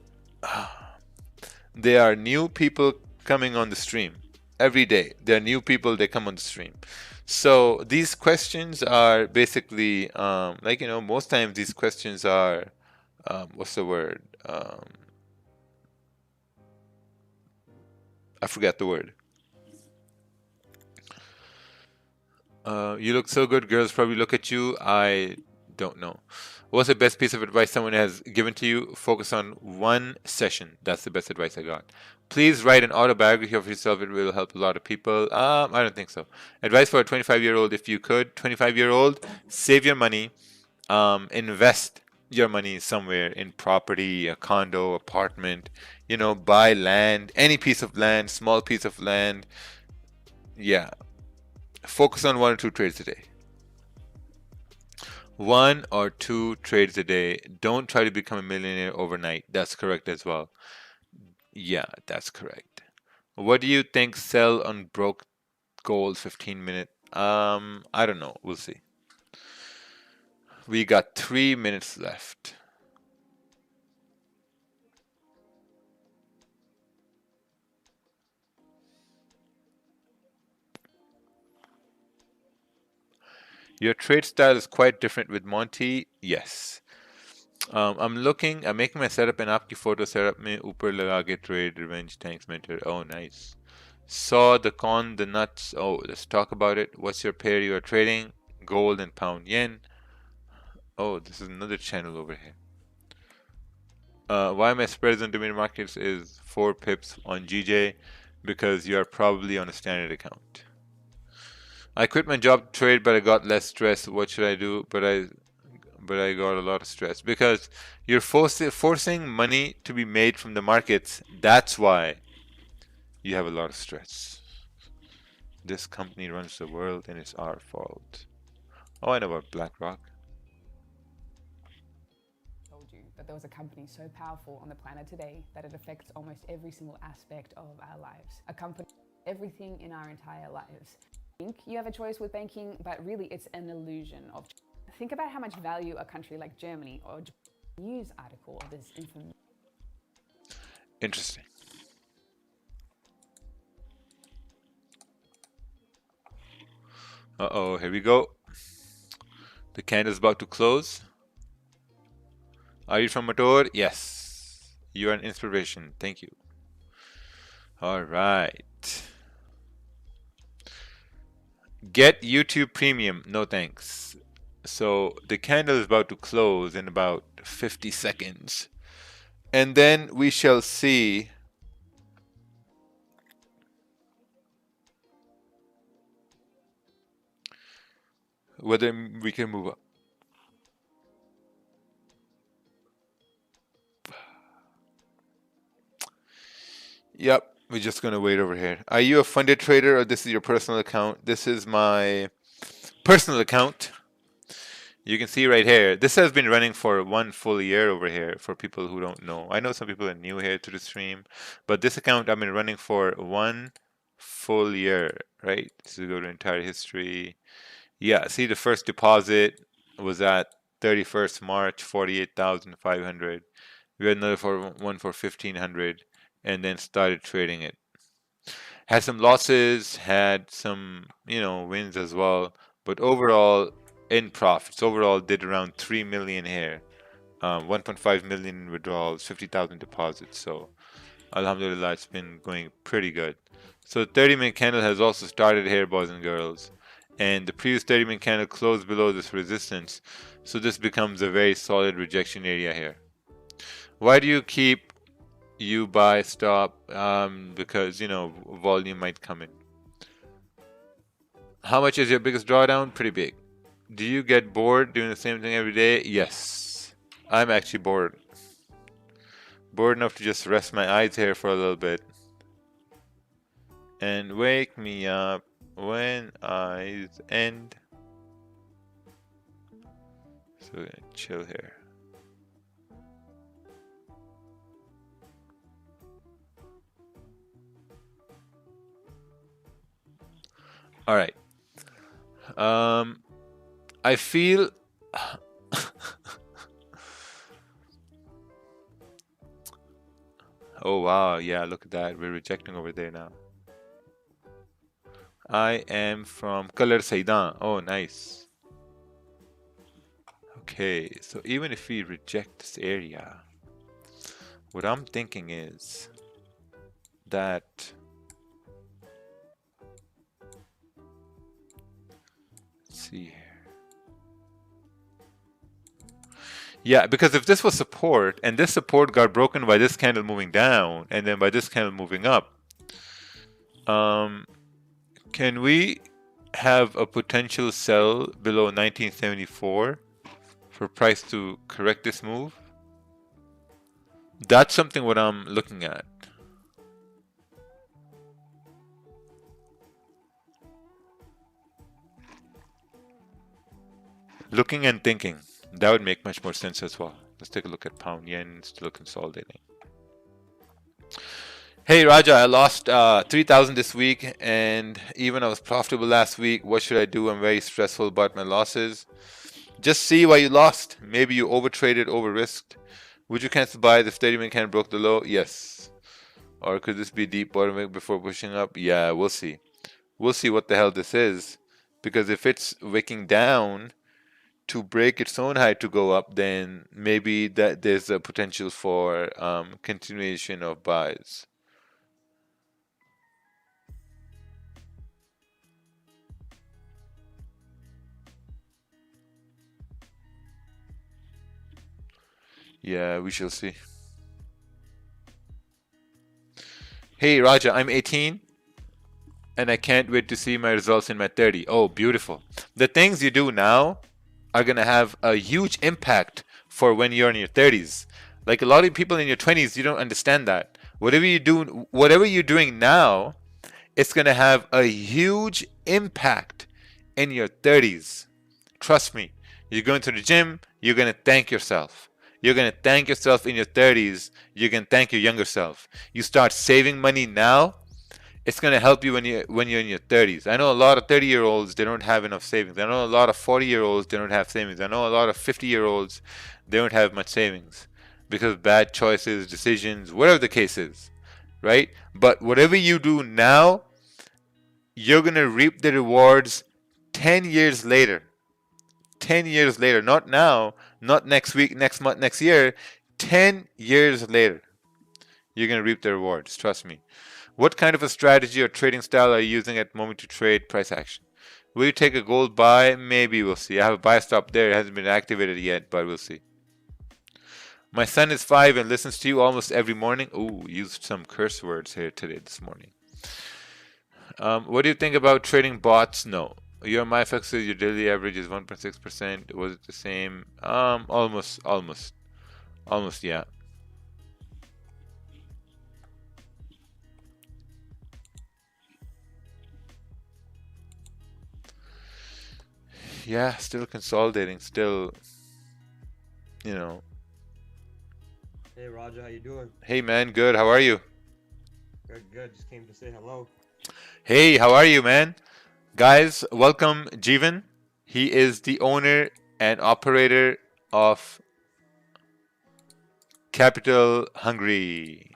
there are new people coming on the stream. Every day, there are new people, they come on the stream. So these questions are basically, like, you know, most times these questions are, what's the word? I forgot the word. You look so good. Girls probably look at you. I don't know. What's the best piece of advice someone has given to you? Focus on one session. That's the best advice I got. Please write an autobiography of yourself. It will help a lot of people. I don't think so. Advice for a 25-year-old, if you could. 25-year-old, save your money. Invest your money somewhere in property, a condo, apartment. You know, buy land, any piece of land, small piece of land. Yeah. Focus on 1 or 2 trades a day. 1 or 2 trades a day. Don't try to become a millionaire overnight. That's correct as well. Yeah, that's correct. What do you think sell on broke gold 15-minute? I don't know. We'll see. We got 3 minutes left. Your trade style is quite different with Monty. Yes. I'm making my setup and आपकी photo setup में ऊपर लगा के trade revenge thanks mentor. Oh, nice. Saw the nuts. Oh, let's talk about it. What's your pair you are trading? Gold and pound yen. Oh, this is another channel over here. Why my spreads on domain markets is 4 pips on GJ, because you are probably on a standard account. I quit my job to trade, but I got less stress. What should I do? But I got a lot of stress because you're forcing money to be made from the markets. That's why you have a lot of stress. This company runs the world and it's our fault. Oh, I know about BlackRock. Told you that there was a company so powerful on the planet today that it affects almost every single aspect of our lives. A company, everything in our entire lives. Think you have a choice with banking, but really it's an illusion of. Think about how much value a country like Germany or news article of this information. Interesting. Uh-oh, here we go. The candle is about to close. Are you from Mator? Yes. You are an inspiration. Thank you. All right. Get YouTube Premium. No thanks. So the candle is about to close in about 50 seconds. And then we shall see whether we can move up. Yep, we're just gonna wait over here. Are you a funded trader or this is your personal account? This is my personal account. You can see right here, this has been running for 1 full year over here for people who don't know. I know some people are new here to the stream, but this account I've been running for 1 full year, right? So go to entire history. Yeah, see the first deposit was at 31st March, 48,500. We had another one for 1,500 and then started trading it. Had some losses, had some, wins as well, but overall in profits. Overall did around 3 million here. 1.5 million in withdrawals, 50,000 deposits. So alhamdulillah, it's been going pretty good. So 30-minute candle has also started here, boys and girls. And the previous 30-minute candle closed below this resistance. So this becomes a very solid rejection area here. Why do you keep buy stop? Because, volume might come in. How much is your biggest drawdown? Pretty big. Do you get bored doing the same thing every day? Yes. I'm actually bored. Bored enough to just rest my eyes here for a little bit. And wake me up when eyes end. So we're gonna chill here. All right. I feel oh wow, yeah, look at that. We're rejecting over there now. I am from Color Saidan. Oh, nice. Okay, so even if we reject this area, what I'm thinking is that let's see here. Yeah, because if this was support and this support got broken by this candle moving down and then by this candle moving up, can we have a potential sell below 1974 for price to correct this move? That's something what I'm looking at. Looking and thinking. That would make much more sense as well. Let's take a look at pound yen, still consolidating. Hey Raja, I lost 3,000 this week and even I was profitable last week. What should I do? I'm very stressful about my losses. Just see why you lost. Maybe you overtraded, over-risked. Would you cancel buys if 30-minute candle broke the low? Yes. Or could this be deep bottom before pushing up? Yeah, we'll see. We'll see what the hell this is. Because if it's wicking down to break its own high to go up, then maybe that there's a potential for continuation of buys. Yeah, we shall see. Hey Raja, I'm 18 and I can't wait to see my results in my 30. Oh, beautiful. The things you do now are going to have a huge impact for when you're in your 30s. Like a lot of people in your 20s, you don't understand that. Whatever you're doing now, it's going to have a huge impact in your 30s. Trust me. You're going to the gym, you're going to thank yourself. You're going to thank yourself in your 30s. You can thank your younger self. You start saving money now, it's going to help you when you're in your 30s. I know a lot of 30-year-olds, they don't have enough savings. I know a lot of 40-year-olds, they don't have savings. I know a lot of 50-year-olds, they don't have much savings because of bad choices, decisions, whatever the case is, right? But whatever you do now, you're going to reap the rewards 10 years later. 10 years later, not now, not next week, next month, next year. 10 years later, you're going to reap the rewards. Trust me. What kind of a strategy or trading style are you using at the moment to trade price action? Will you take a gold buy? Maybe, we'll see. I have a buy stop there. It hasn't been activated yet, but we'll see. My son is 5 and listens to you almost every morning. Ooh, used some curse words here today, this morning. What do you think about trading bots? No. Your MyFX says your daily average is 1.6%. Was it the same? Almost, yeah. Yeah, still consolidating, still, you know. Hey Roger, how you doing? Hey man, good. How are you? Good. Just came to say hello. Hey, how are you, man? Guys, welcome Jeevan. He is the owner and operator of Capital Hungary.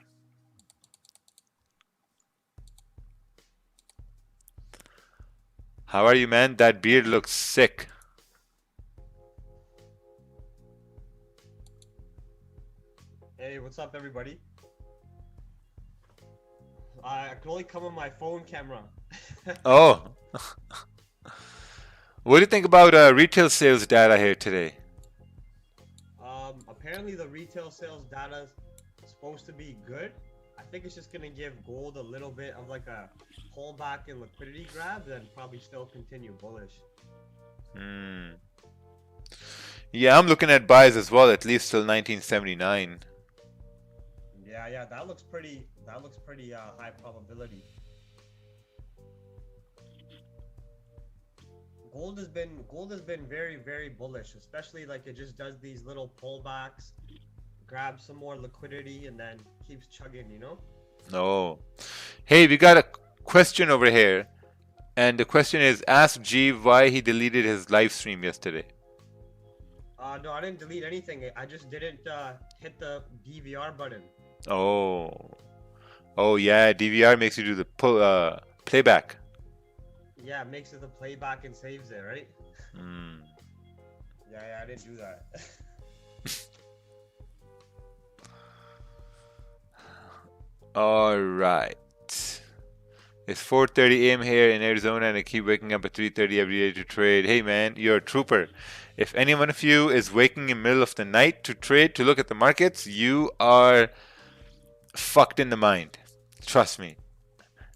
How are you, man? That beard looks sick. Hey, what's up, everybody? I can only come on my phone camera. Oh. What do you think about retail sales data here today? Apparently the retail sales data is supposed to be good. I think it's just gonna give gold a little bit of like a pullback and liquidity grab, then probably still continue bullish. Yeah, I'm looking at buys as well, at least till 1979. Yeah, that looks pretty high probability. Gold has been very bullish, especially like it just does these little pullbacks, grabs some more liquidity, and then keeps chugging, you know? Oh. Hey, we got a question over here. And the question is, ask Jeev why he deleted his live stream yesterday. No, I didn't delete anything. I just didn't hit the DVR button. Oh yeah, DVR makes you do the playback. Yeah, it makes it the playback and saves it, right? Yeah, I didn't do that. All right. It's 4:30 a.m. here in Arizona, and I keep waking up at 3:30 every day to trade. Hey man, you're a trooper. If any one of you is waking in the middle of the night to trade, to look at the markets, you are fucked in the mind. Trust me.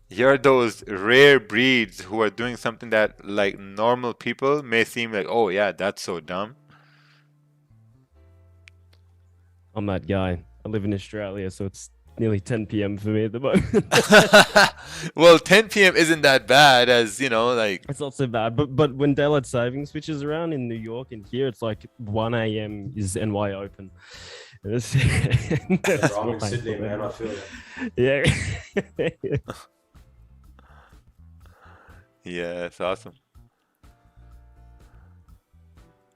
You're those rare breeds who are doing something that like normal people may seem like, oh yeah, that's so dumb. I'm that guy. I live in Australia, so it's nearly 10 p.m. for me at the moment. Well, 10 p.m. isn't that bad, as you know, like it's not so bad. But when daylight saving switches around in New York and here, it's like 1 a.m. is NY open. That's wrong in Sydney, man. I feel you. Yeah. yeah, it's awesome.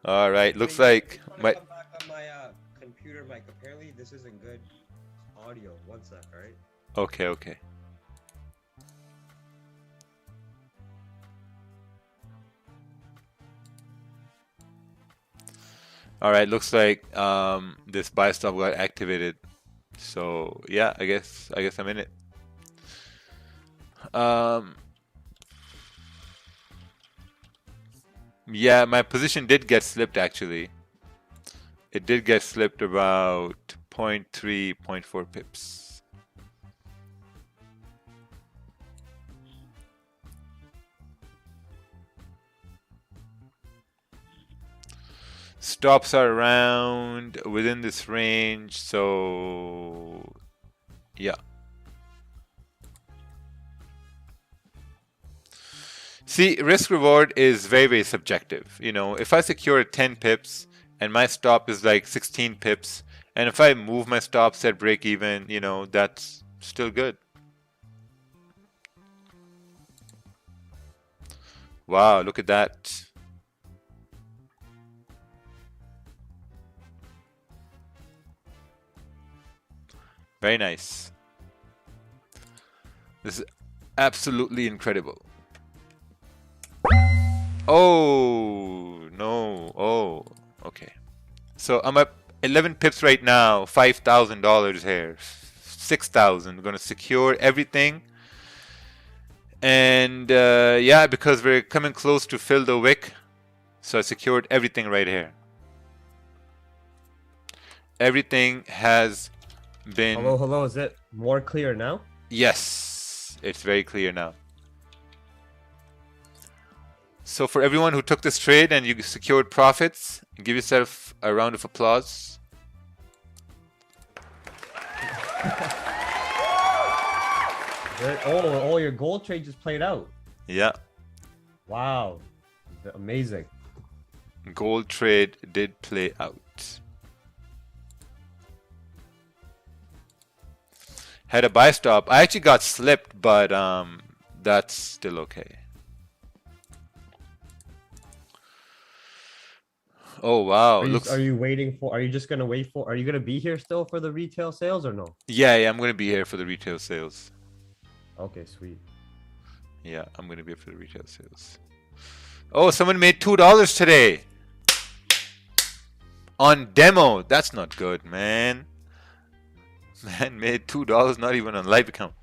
All right, looks like my come back on my computer mic. Apparently, this isn't good audio. One sec, all right? Okay. All right, looks like this buy stop got activated. So yeah, I guess I'm in it. Yeah, my position did get slipped actually. It did get slipped about 0.3, 0.4 pips. Stops are around within this range, so yeah. See, risk reward is very, very subjective. You know, if I secure 10 pips and my stop is like 16 pips, and if I move my stops at break even, you know, that's still good. Wow, look at that. Very nice. This is absolutely incredible. Oh, no. Oh, okay. So I'm at 11 pips right now, $5,000 here. 6,000. We're going to secure everything. And yeah, because we're coming close to fill the wick. So I secured everything right here. Everything has been... Hello, is it more clear now? Yes, it's very clear now. So for everyone who took this trade and you secured profits, give yourself a round of applause. Oh, all your gold trade just played out. Yeah. Wow. Amazing. Gold trade did play out. Had a buy stop. I actually got slipped, but that's still okay. Oh wow! Are you waiting for? Are you just gonna wait for? Are you gonna be here still for the retail sales or no? Yeah, I'm gonna be here for the retail sales. Okay, sweet. Yeah, I'm gonna be here for the retail sales. Oh, someone made $2 today on demo. That's not good, man. Man made $2, not even on live account.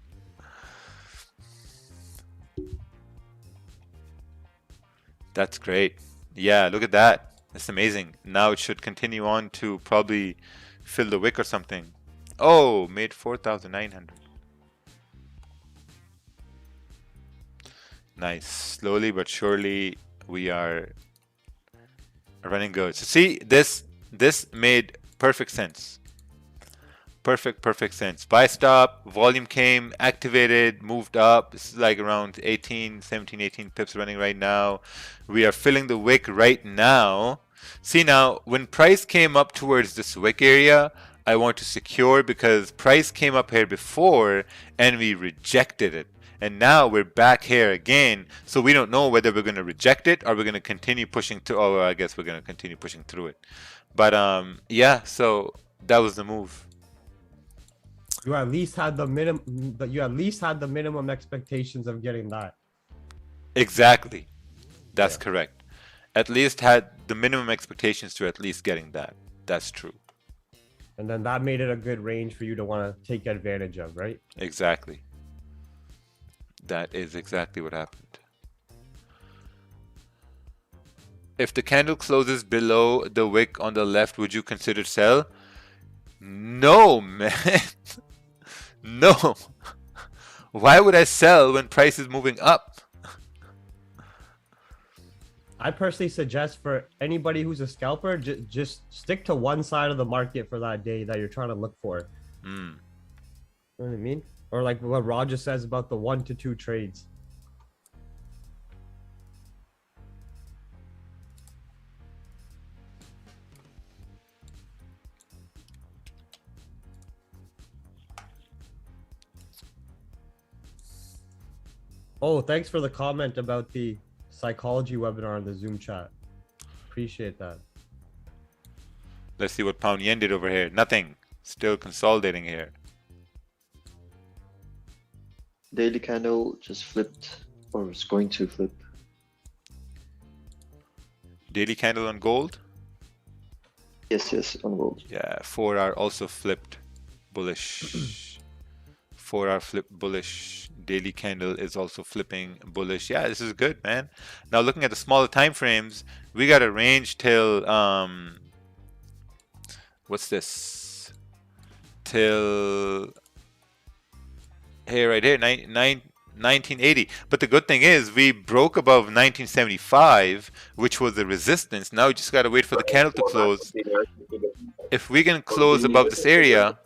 That's great. Yeah, look at that. That's amazing. Now it should continue on to probably fill the wick or something. Oh, made 4,900. Nice. Slowly but surely we are running good. So see, this made perfect sense. Perfect sense. Buy stop, volume came, activated, moved up. This is like around 17, 18 pips running right now. We are filling the wick right now. See now, when price came up towards this wick area, I want to secure because price came up here before and we rejected it. And now we're back here again. So we don't know whether we're going to reject it or we're going to continue pushing through. Oh, I guess we're going to continue pushing through it. But yeah, so that was the move. You at least had the minimum. You at least had the minimum expectations of getting that. Exactly, that's correct. At least had the minimum expectations to at least getting that. That's true. And then that made it a good range for you to want to take advantage of, right? Exactly. That is exactly what happened. If the candle closes below the wick on the left, would you consider sell? No, man. No. Why would I sell when price is moving up? I personally suggest for anybody who's a scalper, just stick to one side of the market for that day that you're trying to look for. You know what I mean? Or like what Roger says about the 1 to 2 trades. Oh, thanks for the comment about the psychology webinar in the Zoom chat. Appreciate that. Let's see what pound yen did over here. Nothing. Still consolidating here. Daily candle just flipped, or was going to flip. Daily candle on gold? Yes, on gold. Yeah, 4R also flipped bullish. 4R flip bullish. Daily candle is also flipping bullish. Yeah, this is good, man. Now looking at the smaller time frames, we got a range till what's this? Till here, right here, 1980. But the good thing is we broke above 1975, which was the resistance. Now we just got to wait for the candle to close. If we can close above this area,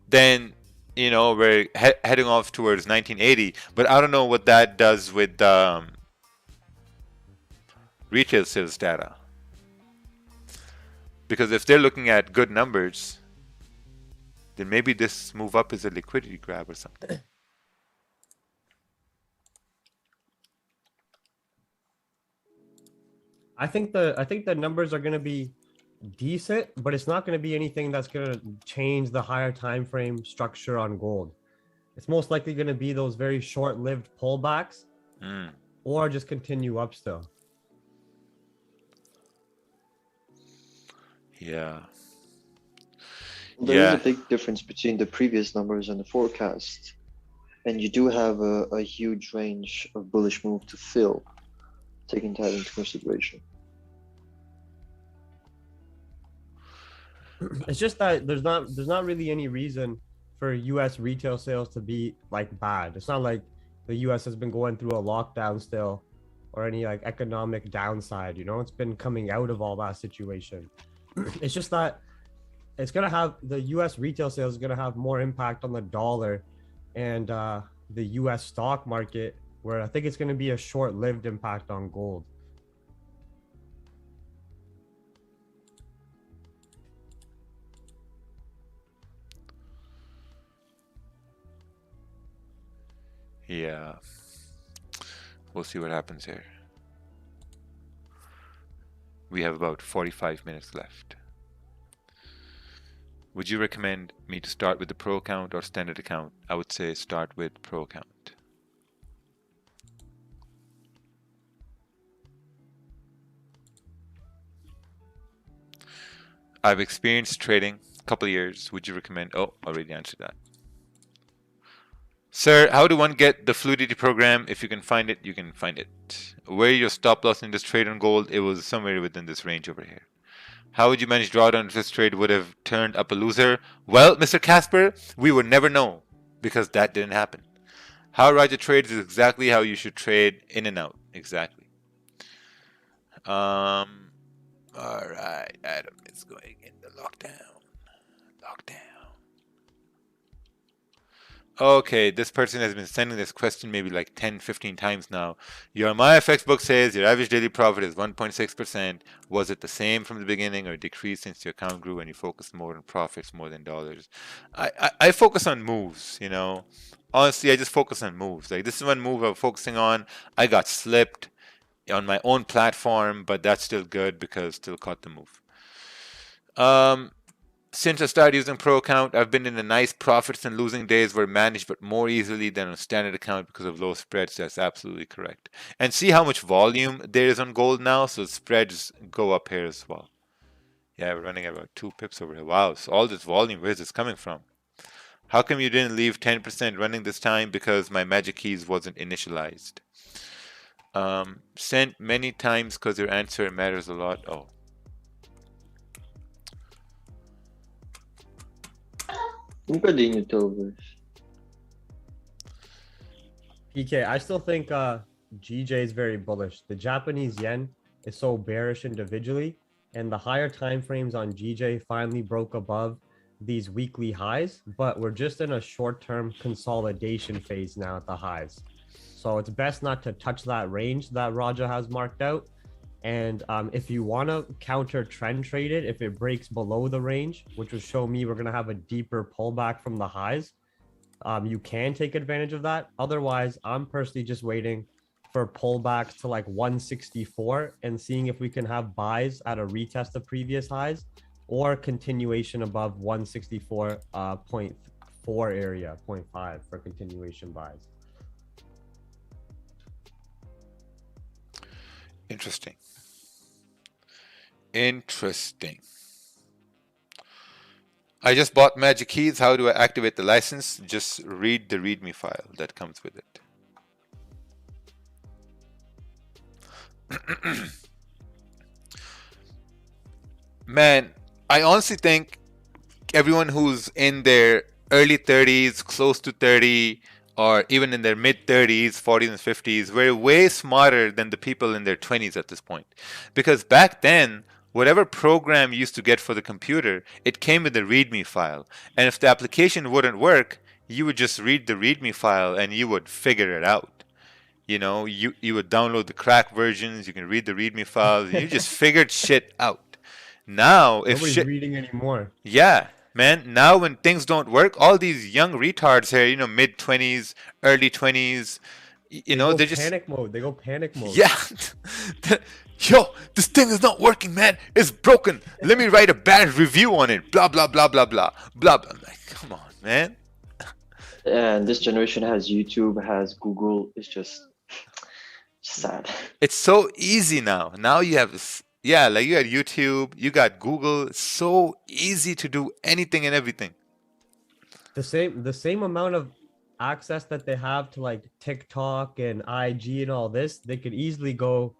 then, you know, we're heading off towards 1980. But I don't know what that does with retail sales data. Because if they're looking at good numbers, then maybe this move up is a liquidity grab or something. I think the numbers are going to be decent, but it's not going to be anything that's going to change the higher time frame structure on gold. It's most likely going to be those very short-lived pullbacks, or just continue up still. Yeah. There is a big difference between the previous numbers and the forecast, and you do have a huge range of bullish move to fill, taking that into consideration. It's just that there's not really any reason for U.S. retail sales to be like bad. It's not like the U.S. has been going through a lockdown still, or any like economic downside. You know, it's been coming out of all that situation. It's just that it's gonna have the U.S. retail sales is gonna have more impact on the dollar and the U.S. stock market, where I think it's gonna be a short-lived impact on gold. Yeah. We'll see what happens here. We have about 45 minutes left. Would you recommend me to start with the pro account or standard account? I would say start with pro account. I've experienced trading a couple of years. Would you recommend? Oh, already answered that. Sir, how do one get the Fluidity program? If you can find it, you can find it. Where your stop loss in this trade on gold? It was somewhere within this range over here. How would you manage drawdown if this trade would have turned up a loser? Well, Mr. Casper, we would never know because that didn't happen. How Raja trades is exactly how you should trade in and out. Exactly. All right, Adam is going into lockdown. Okay, this person has been sending this question maybe like 10, 15 times now. Your MyFX book says your average daily profit is 1.6%. Was it the same from the beginning or decreased since your account grew and you focused more on profits more than dollars? I focus on moves, you know. Honestly, I just focus on moves. Like this is one move I'm focusing on. I got slipped on my own platform, but that's still good because still caught the move. Since I started using Pro account, I've been in the nice profits and losing days were managed but more easily than on standard account because of low spreads. That's absolutely correct. And see how much volume there is on gold now, so spreads go up here as well. Yeah, we're running about 2 pips over here. Wow, so all this volume, where is this coming from? How come you didn't leave 10% running this time? Because my magic keys wasn't initialized. Sent many times because your answer matters a lot. Oh. PK, I still think GJ is very bullish. The Japanese yen is so bearish individually, and the higher time frames on GJ finally broke above these weekly highs, but we're just in a short-term consolidation phase now at the highs. So it's best not to touch that range that Raja has marked out. And if you want to counter trend trade it, if it breaks below the range, which would show me we're going to have a deeper pullback from the highs, you can take advantage of that. Otherwise, I'm personally just waiting for pullbacks to like 164 and seeing if we can have buys at a retest of previous highs or continuation above 164.4 area, 0.5 for continuation buys. Interesting. Interesting. I just bought Magic Keys. How do I activate the license? Just read the README file that comes with it. Man, I honestly think everyone who's in their early 30s, close to 30, or even in their mid 30s, 40s, and 50s, were way smarter than the people in their 20s at this point. Because back then, whatever program you used to get for the computer, it came with a README file. And if the application wouldn't work, you would just read the README file and you would figure it out. You know, you would download the crack versions, you can read the README files, and you just figured shit out. Now, if Nobody's shit, reading anymore. yeah, man. Now when things don't work, all these young retards here, you know, mid 20s, early 20s, you know, they're just panic mode. They go panic mode. yeah. Yo, this thing is not working, man. It's broken. Let me write a bad review on it. Blah blah blah blah blah blah. I'm like, come on, man. And this generation has YouTube, has Google. It's just sad. It's so easy now. Now you have this, yeah, like you got YouTube, you got Google. It's so easy to do anything and everything. The same amount of access that they have to like TikTok and IG and all this, they could easily go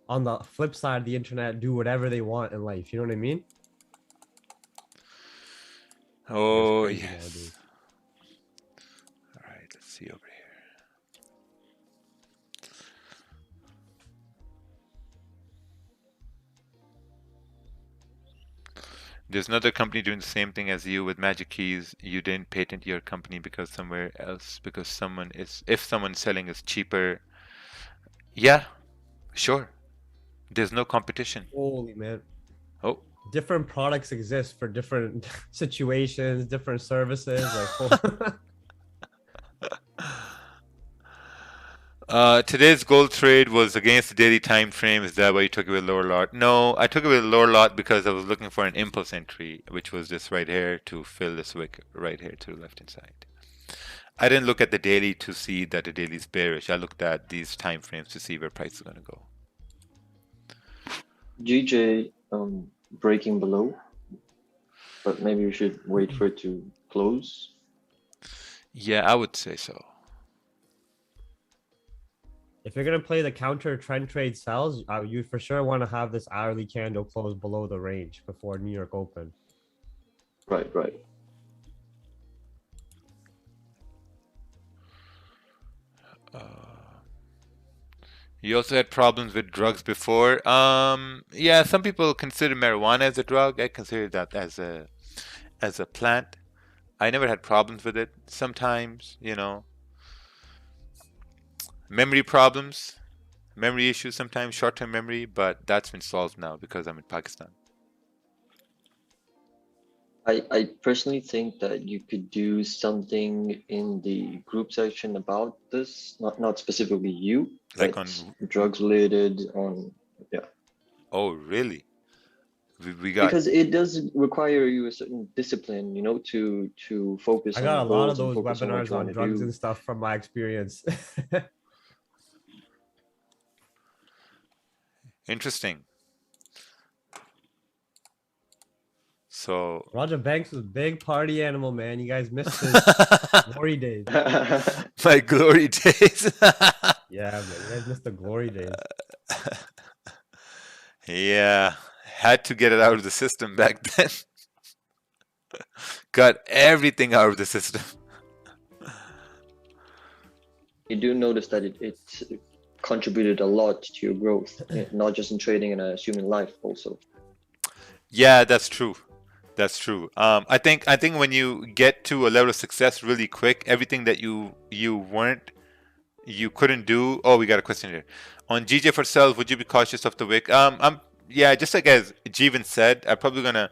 on the flip side of the internet, do whatever they want in life. You know what I mean? Oh crazy yes. nowadays. All right, let's see over here. There's another company doing the same thing as you with magic keys. You didn't patent your company because somewhere else, because someone is, if someone selling is cheaper. Yeah, sure. There's no competition. Holy man. Oh, Different products exist for different situations, different services. Like, today's gold trade was against the daily time frame. Is that why you took it with lower lot? No, I took it with lower lot because I was looking for an impulse entry, which was this right here to fill this wick right here to the left hand side. I didn't look at the daily to see that the daily is bearish. I looked at these time frames to see where price is going to go. GJ breaking below, but maybe we should wait for it to close. Yeah, I would say so. if you're gonna play the counter trend trade sells, you for sure want to have this hourly candle close below the range before New York Open. Right, right. You also had problems with drugs before. Yeah, some people consider marijuana as a drug. I consider that as a plant. I never had problems with it. Sometimes, you know, memory problems, memory issues sometimes, short-term memory, but that's been solved now because I'm in Pakistan. I personally think that you could do something in the group section about this, not specifically you, Like but on drugs related on, yeah. Oh, really? We got, Because it does require you a certain discipline, you know, to focus I on got a the lot of goals and those focus on what webinars you on want to drugs do. and stuff from my experience. interesting. So Roger Banks was a big party animal, man. You guys missed his glory days. my glory days. Yeah, man. You guys missed the glory days. Yeah, had to get it out of the system back then. Got everything out of the system. You do notice that it contributed a lot to your growth, not just in trading and I assume in life also. Yeah, that's true. That's true. I think when you get to a level of success really quick, everything that you couldn't do. Oh, we got a question here. On GJ for sales, would you be cautious of the wick? Yeah, just like as Jeevan said, I'm probably gonna.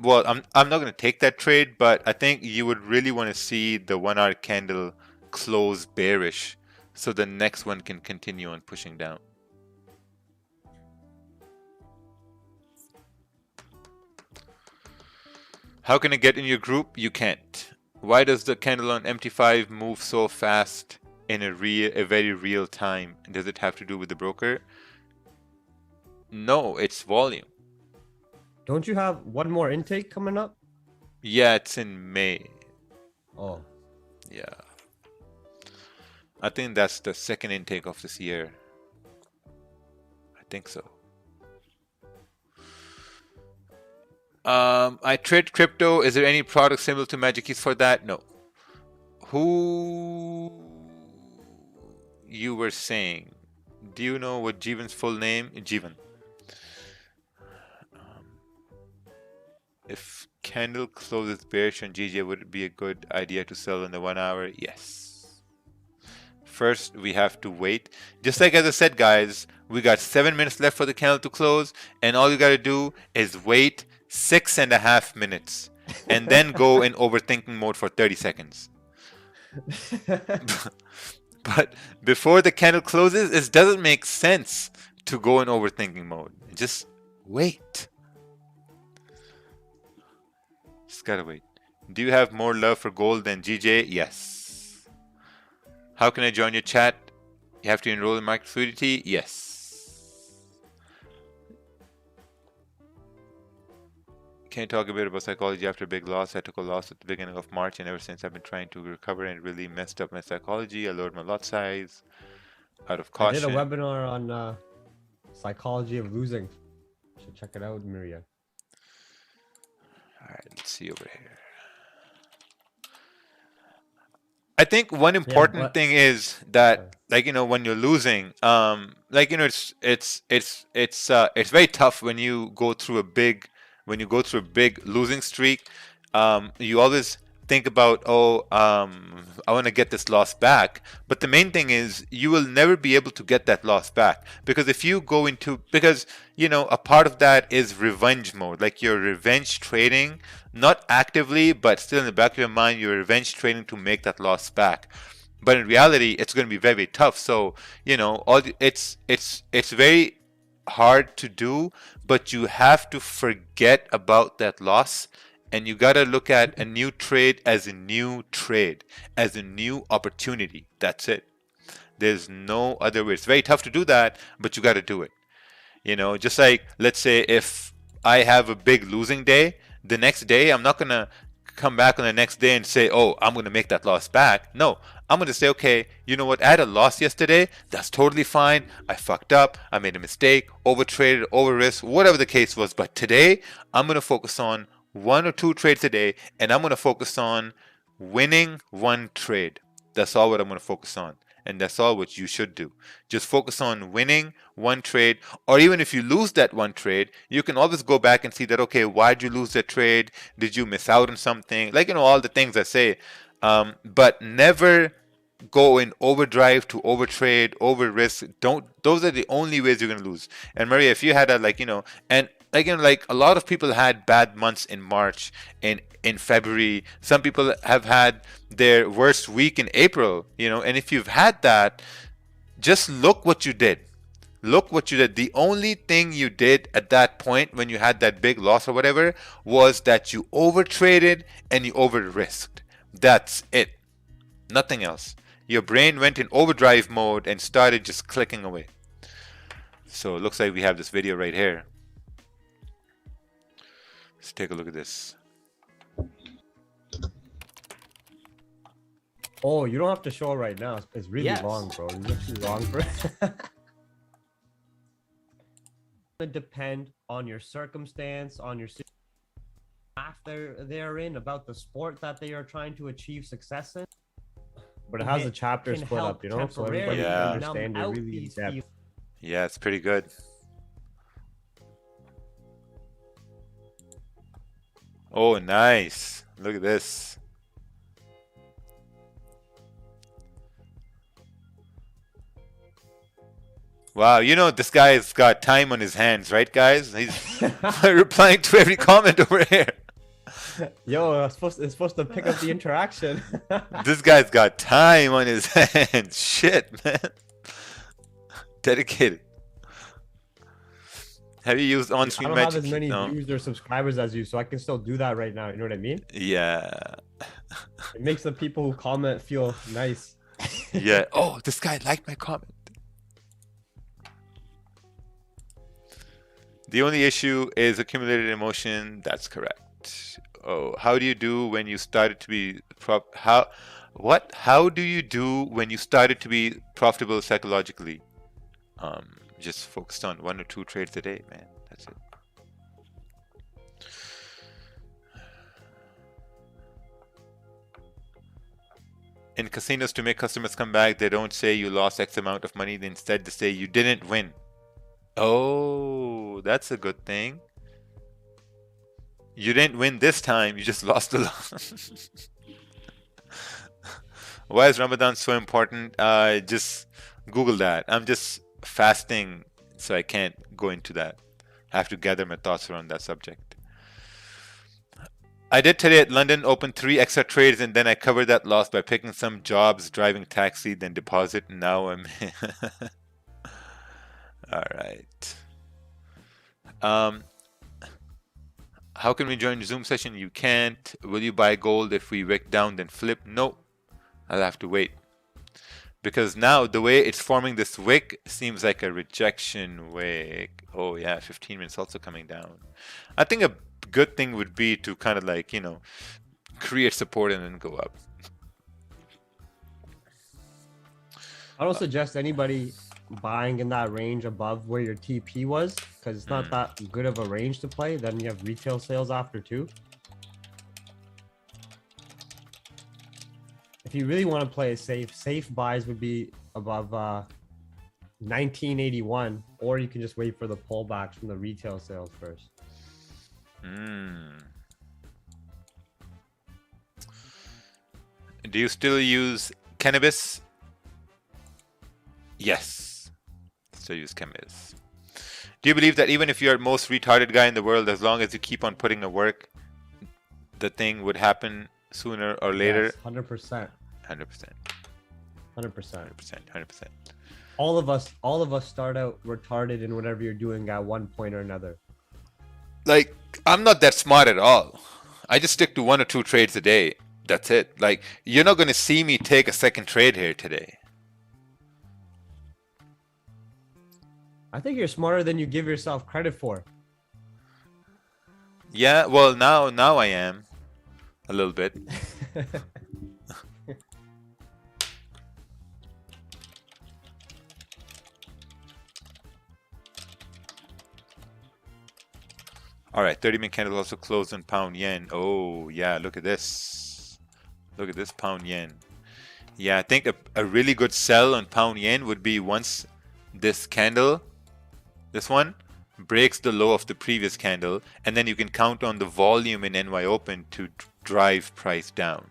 Well, I'm not gonna take that trade, but I think you would really want to see the 1 hour candle close bearish, so the next one can continue on pushing down. How can I get in your group? You can't. Why does the candle on MT5 move so fast in a very real time? Does it have to do with the broker? No, it's volume. Don't you have one more intake coming up? Yeah, it's in May. Oh. Yeah. I think that's the second intake of this year. I think so. I trade crypto. Is there any product similar to Magic Keys for that? No. Who you were saying? Do you know what Jeevan's full name? Jeevan. If candle closes bearish on GJ, would it be a good idea to sell in the 1 hour? Yes. First, we have to wait. Just like as I said, guys, we got 7 minutes left for the candle to close, and all you got to do is wait 6.5 minutes, and then go in overthinking mode for 30 seconds. But before the candle closes, it doesn't make sense to go in overthinking mode. Just wait. Just gotta wait. Do you have more love for gold than GJ? Yes. How can I join your chat? You have to enroll in market fluidity? Yes. Can you talk a bit about psychology after a big loss? I took a loss at the beginning of March, and ever since I've been trying to recover, and it really messed up my psychology. I lowered my lot size out of caution. I did a webinar on psychology of losing. You should check it out, Maria. All right, let's see over here. I think one important thing is that, like, you know, when you're losing, like, you know, it's very tough when you go through a big losing streak. You always think about, I want to get this loss back. But the main thing is you will never be able to get that loss back, because if you go into, because, you know, a part of that is revenge mode, like you're revenge trading, not actively, but still in the back of your mind, you're revenge trading to make that loss back. But in reality, it's going to be very, very tough. So, you know, it's very hard to do, but you have to forget about that loss, and you got to look at a new trade as a new trade, as a new opportunity. That's it. There's no other way. It's very tough to do that, but you got to do it. You know, just like, let's say if I have a big losing day, the next day I'm not going to come back on the next day and say, oh, I'm going to make that loss back. No, I'm going to say, okay, you know what? I had a loss yesterday. That's totally fine. I fucked up. I made a mistake, overtraded, over risked, whatever the case was. But today I'm going to focus on 1 or 2 trades a day, and I'm going to focus on winning 1 trade. That's all what I'm going to focus on. And that's all what you should do. Just focus on winning 1 trade. Or even if you lose that 1 trade, you can always go back and see that, okay, why did you lose that trade? Did you miss out on something? Like, you know, all the things I say. But never go in overdrive to overtrade, over risk. Those are the only ways you're going to lose. And Maria, if you had a, like, you know, and again, like a lot of people had bad months in March, in February. Some people have had their worst week in April, you know, and if you've had that, just look what you did. Look what you did. The only thing you did at that point when you had that big loss or whatever was that you overtraded and you over risked. That's it. Nothing else. Your brain went in overdrive mode and started just clicking away. So it looks like we have this video right here. Let's take a look at this. Oh, you don't have to show it right now. It's really long, bro. It's actually long for it. Depend on your circumstance, on your path they're in, about the sport that they are trying to achieve success in. But it has a chapter split up, you know, so everybody can understand it really in depth. Yeah, it's pretty good. Oh, nice. Look at this. Wow, you know this guy's got time on his hands, right, guys? He's replying to every comment over here. Yo, it's supposed to pick up the interaction. This guy's got time on his hands. Shit, man. Dedicated. Have you used on-screen magic? I don't have as many views or subscribers as you, so I can still do that right now. You know what I mean? Yeah. It makes the people who comment feel nice. Yeah. Oh, this guy liked my comment. The only issue is accumulated emotion. That's correct. Oh, how do you do when you started to be how do you do when you started to be profitable psychologically? Just focused on 1 or 2 trades a day, man. That's it. in casinos to make customers come back, they don't say you lost X amount of money. They instead they say you didn't win. Oh, that's a good thing. You didn't win this time. You just lost a lot. Why is Ramadan so important? Just Google that. I'm just fasting, so I can't go into that. I have to gather my thoughts around that subject. I did today at London, opened 3 extra trades, and then I covered that loss by picking some jobs, driving taxi, then deposit. And now I'm... All right. How can we join Zoom session? You can't. Will you buy gold if we wick down then flip? No. I'll have to wait. Because now the way it's forming this wick seems like a rejection wick. Oh yeah, 15 minutes also coming down. I think a good thing would be to kind of like, you know, create support and then go up. I don't suggest anybody buying in that range above where your TP was, because it's not that good of a range to play. Then you have retail sales after too. If you really want to play it safe buys would be above 1981, or you can just wait for the pullbacks from the retail sales first. Do you still use cannabis? Yes, still use cannabis. Do you believe that even if you're the most retarded guy in the world, as long as you keep on putting in work, the thing would happen sooner or later? Yes, 100%. 100%. 100%. 100%. All of us start out retarded in whatever you're doing at one point or another. Like, I'm not that smart at all. I just stick to 1 or 2 trades a day. That's it. Like, you're not going to see me take a second trade here today. I think you're smarter than you give yourself credit for. Yeah, well, now I am. A little bit. All right, 30-minute candle also closed on pound yen. Oh, yeah, look at this. Look at this pound yen. Yeah, I think a really good sell on pound yen would be once this candle, this one, breaks the low of the previous candle, and then you can count on the volume in NY Open to drive price down.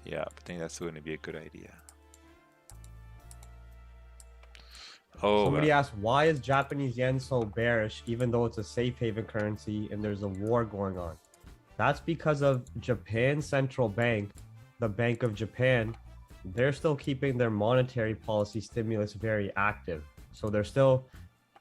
Yeah, I think that's going to be a good idea. Oh, somebody asked, why is Japanese yen so bearish even though it's a safe haven currency and there's a war going on? That's because of Japan's central bank, the Bank of Japan. They're still keeping their monetary policy stimulus very active. So they're still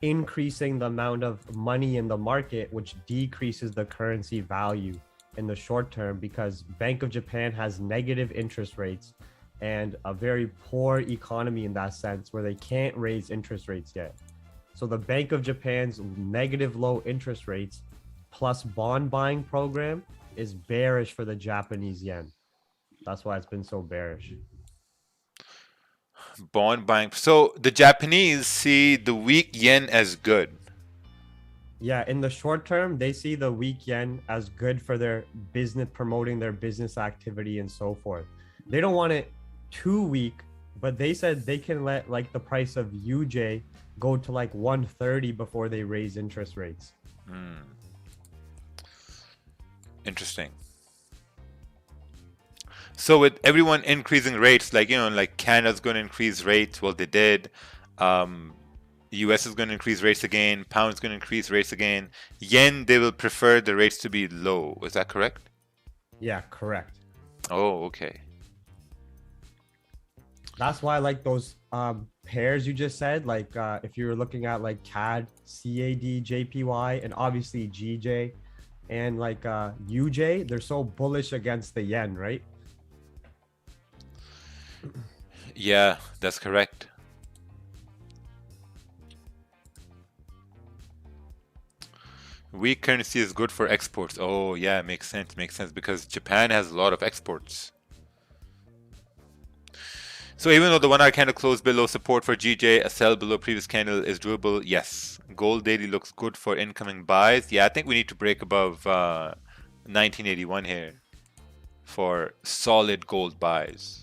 increasing the amount of money in the market, which decreases the currency value in the short term, because Bank of Japan has negative interest rates and a very poor economy in that sense, where they can't raise interest rates yet. So the Bank of Japan's negative low interest rates plus bond buying program is bearish for the Japanese yen. That's why it's been so bearish. Bond buying. So the Japanese see the weak yen as good. Yeah, in the short term, they see the weak yen as good for their business, promoting their business activity and so forth. They don't want it too weak, but they said they can let like the price of UJ go to like 130 before they raise interest rates. Interesting. So with everyone increasing rates, like, you know, like Canada's going to increase rates. Well, they did. US is going to increase rates again. Pound's going to increase rates again. Yen, they will prefer the rates to be low. Is that correct? Yeah, correct. Oh, okay. That's why, like, those pairs you just said, like if you were looking at like CAD, CAD, JPY, and obviously GJ and like UJ, they're so bullish against the yen, right? Yeah, that's correct. Weak currency is good for exports. Oh, yeah, makes sense. Makes sense, because Japan has a lot of exports. So even though the 1 hour candle closed below support for GJ, a sell below previous candle is doable. Yes. Gold daily looks good for incoming buys. Yeah, I think we need to break above 1981 here. for solid gold buys.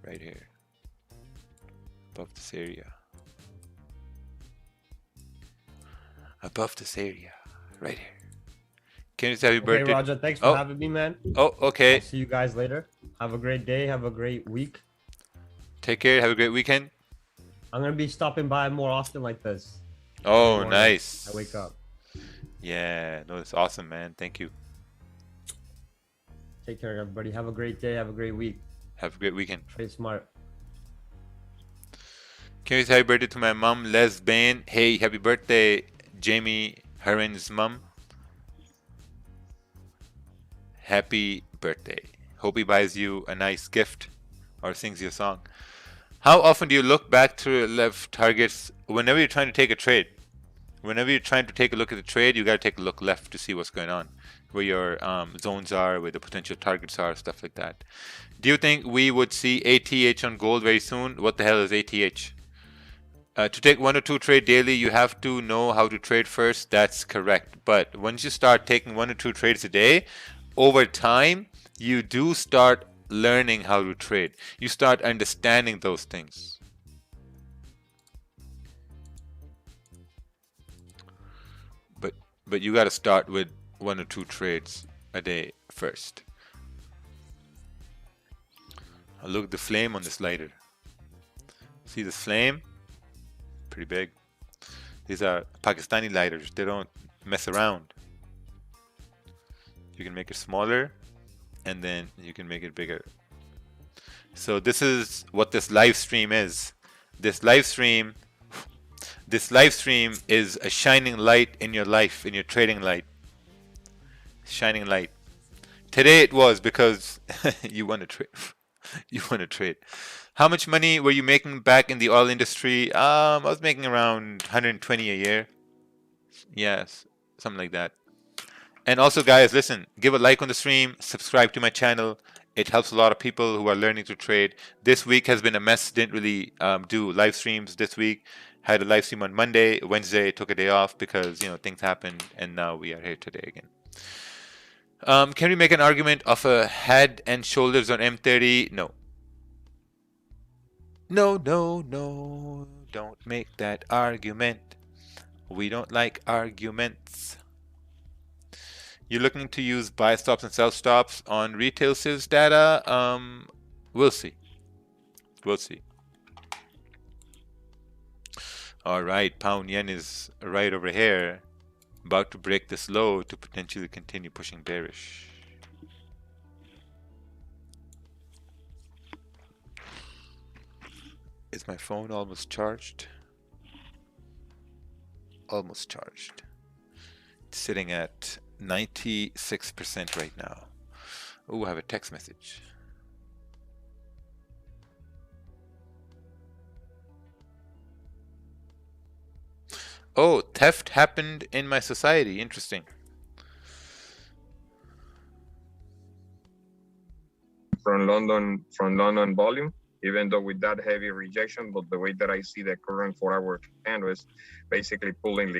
Right here, above this area. Above this area, right here. Can you say happy birthday? Okay, Roger, thanks for having me, man. Oh, okay. I'll see you guys later. Have a great day. Have a great week. Take care. Have a great weekend. I'm gonna be stopping by more often like this. Oh, nice. I wake up. Yeah, no, that's awesome, man. Thank you. Take care, everybody. Have a great day. Have a great week. Have a great weekend. Trade smart. Can you say happy birthday to my mom, Les Bain? Hey, happy birthday, Jamie Herron's mom. Happy birthday. Hope he buys you a nice gift or sings you a song. How often do you look back to left targets whenever you're trying to take a trade? Whenever you're trying to take a look at the trade, you got to take a look left to see what's going on, where your zones are, where the potential targets are, stuff like that. Do you think we would see ATH on gold very soon? What the hell is ATH? To take 1 or 2 trade daily, you have to know how to trade first. That's correct. But once you start taking 1 or 2 trades a day, over time, you do start learning how to trade. You start understanding those things. But you got to start with 1 or 2 trades a day first. Look at the flame on this lighter. See this flame? Pretty big. These are Pakistani lighters. They don't mess around. You can make it smaller and then you can make it bigger. So this is what this live stream is. This live stream is a shining light in your life, in your trading light. Shining light. Today it was because you want to trade. You want to trade. How much money were you making back in the oil industry? I was making around 120 a year. Yes, something like that. And also, guys, listen, give a like on the stream, subscribe to my channel. It helps a lot of people who are learning to trade. This week has been a mess. Didn't really do live streams this week. Had a live stream on Monday. Wednesday, took a day off because, you know, things happened. And now we are here today again. Can we make an argument of a head and shoulders on M30? No. No, no, no. Don't make that argument. We don't like arguments. You're looking to use buy stops and sell stops on retail sales data? We'll see. We'll see. All right, pound yen is right over here, about to break this low to potentially continue pushing bearish. Is my phone almost charged? Almost charged. It's sitting at 96% right now. Oh, I have a text message. Oh, theft happened in my society. Interesting. From London volume, even though with that heavy rejection, but the way that I see the current 4-hour candle is basically pulling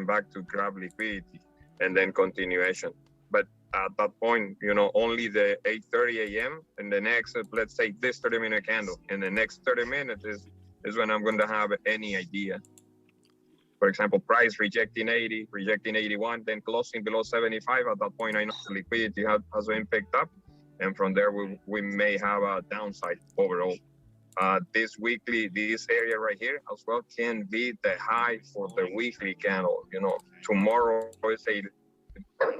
back to grab liquidity and then continuation. But at that point, you know, only the 8:30 a.m. and the next, let's say this 30-minute candle, and the next 30 minutes is when I'm going to have any idea. For example, price rejecting 80, rejecting 81, then closing below 75. At that point, I know the liquidity has been picked up. And from there, we may have a downside overall. This area right here as well can be the high for the weekly candle. You know, tomorrow is a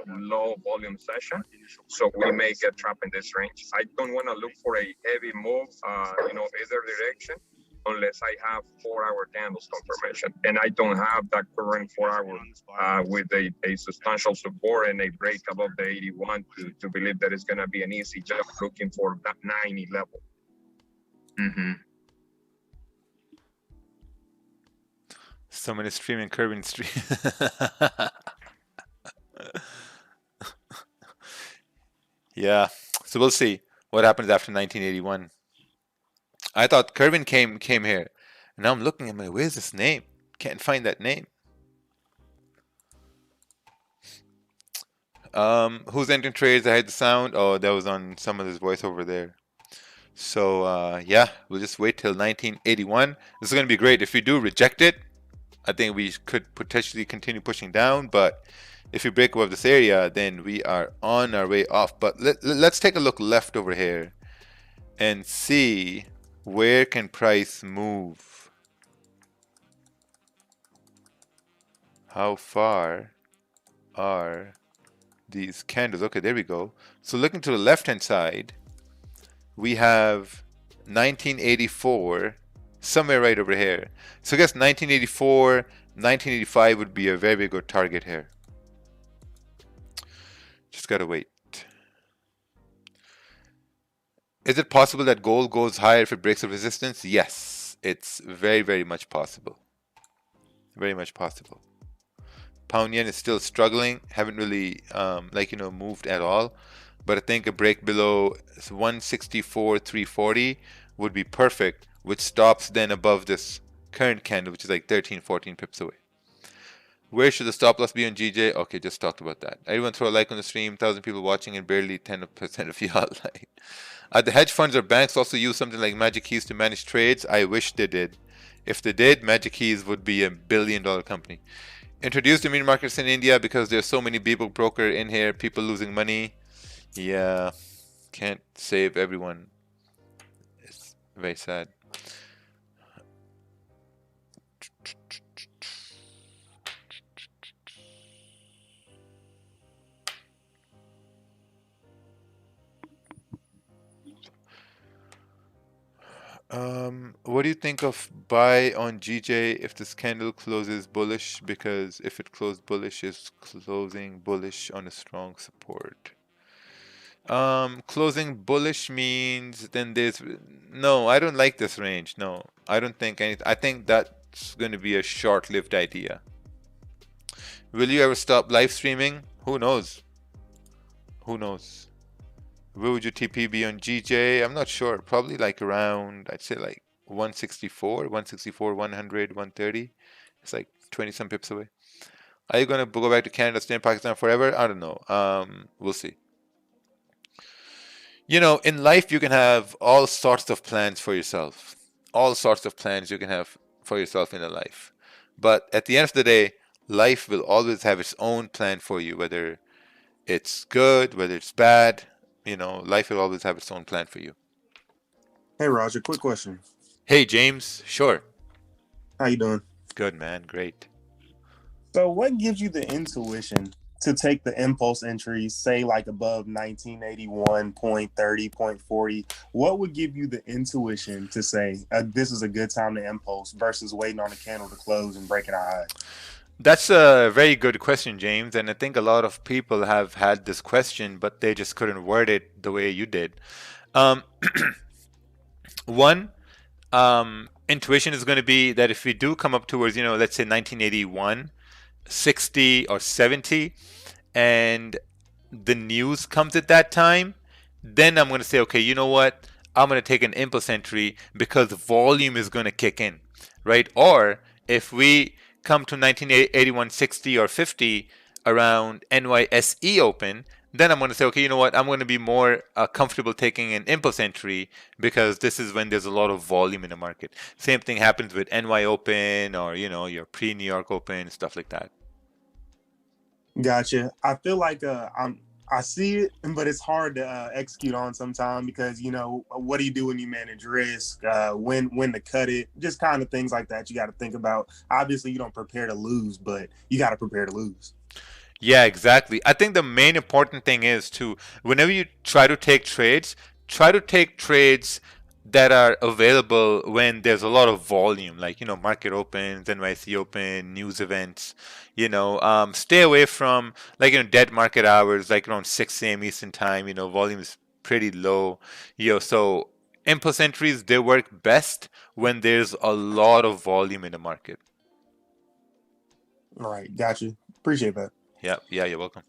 low volume session, so we may get trapped in this range. I don't want to look for a heavy move, you know, either direction, unless I have 4-hour candles confirmation, and I don't have that current 4-hour with a substantial support and a break above the 81 to believe that it's going to be an easy job looking for that 90 level. Someone is streaming Kerbin stream. Yeah, so we'll see what happens after 1981. I thought Kerbin came here, and now I'm looking at my, where's his name? Can't find that name. Who's entering trades? I heard the sound. Oh, that was on some of this voice over there. So yeah, we'll just wait till 1981. This is going to be great. If we do reject it, I think we could potentially continue pushing down. But if we break above this area, then we are on our way off. But let's take a look left over here and see where can price move. How far are these candles? Okay, there we go. So looking to the left hand side, we have 1984 somewhere right over here. So I guess 1984, 1985 would be a very, very good target here. Just gotta wait. Is it possible that gold goes higher if it breaks a resistance? Yes, it's very, very much possible. Very much possible. Pound yen is still struggling. Haven't really moved at all. But I think a break below 164.340 would be perfect, which stops then above this current candle, which is like 13, 14 pips away. Where should the stop loss be on GJ? Okay, just talked about that. Everyone throw a like on the stream. 1,000 people watching and barely 10% of y'all like. The hedge funds or banks also use something like Magic Keys to manage trades? I wish they did. If they did, Magic Keys would be a billion-dollar company. Introduce the mini markets in India because there's so many people broker in here, people losing money. Yeah, can't save everyone. It's very sad. What do you think of buy on GJ if this candle closes bullish? Because if it closed bullish, it's closing bullish on a strong support. Closing bullish means then there's no, I don't like this range. No, I don't think anything. I think that's going to be a short-lived idea. Will you ever stop live streaming? Who knows? Who knows? Where would your TP be on GJ? I'm not sure. Probably like around, I'd say like 164, 100, 130. It's like 20 some pips away. Are you going to go back to Canada, stay in Pakistan forever? I don't know. We'll see. You know, in life, you can have all sorts of plans for yourself. All sorts of plans you can have for yourself in a life. But at the end of the day, life will always have its own plan for you, whether it's good, whether it's bad. You know, life will always have its own plan for you. Hey, Roger, quick question. Hey, James. Sure. How you doing? Good, man. Great. So what gives you the intuition to take the impulse entries, say like above 1981.30, 0.40? What would give you the intuition to say this is a good time to impulse versus waiting on the candle to close and breaking a high? That's a very good question, James. And I think a lot of people have had this question, but they just couldn't word it the way you did. One, intuition is going to be that if we do come up towards, you know, let's say 1981, 60 or 70, and the news comes at that time, then I'm going to say, okay, you know what? I'm going to take an impulse entry because volume is going to kick in, right? Or if we come to 1981, 60 or 50 around NYSE open, then I'm going to say, okay, you know what? I'm going to be more comfortable taking an impulse entry because this is when there's a lot of volume in the market. Same thing happens with NY open or, you know, your pre-New York open, stuff like that. Gotcha. I feel like I see it, but it's hard to execute on sometimes because, you know, what do you do when you manage risk, when to cut it, just kind of things like that you got to think about. Obviously, you don't prepare to lose, but you got to prepare to lose. Yeah, exactly. I think the main important thing is to, whenever you try to take trades that are available when there's a lot of volume, like, you know, market opens, NYC open, news events, you know, stay away from, like, you know, dead market hours, like around 6 a.m. Eastern time, you know, volume is pretty low, you know, so impulse entries, they work best when there's a lot of volume in the market. All right. Gotcha. Appreciate that. Yeah, you're welcome.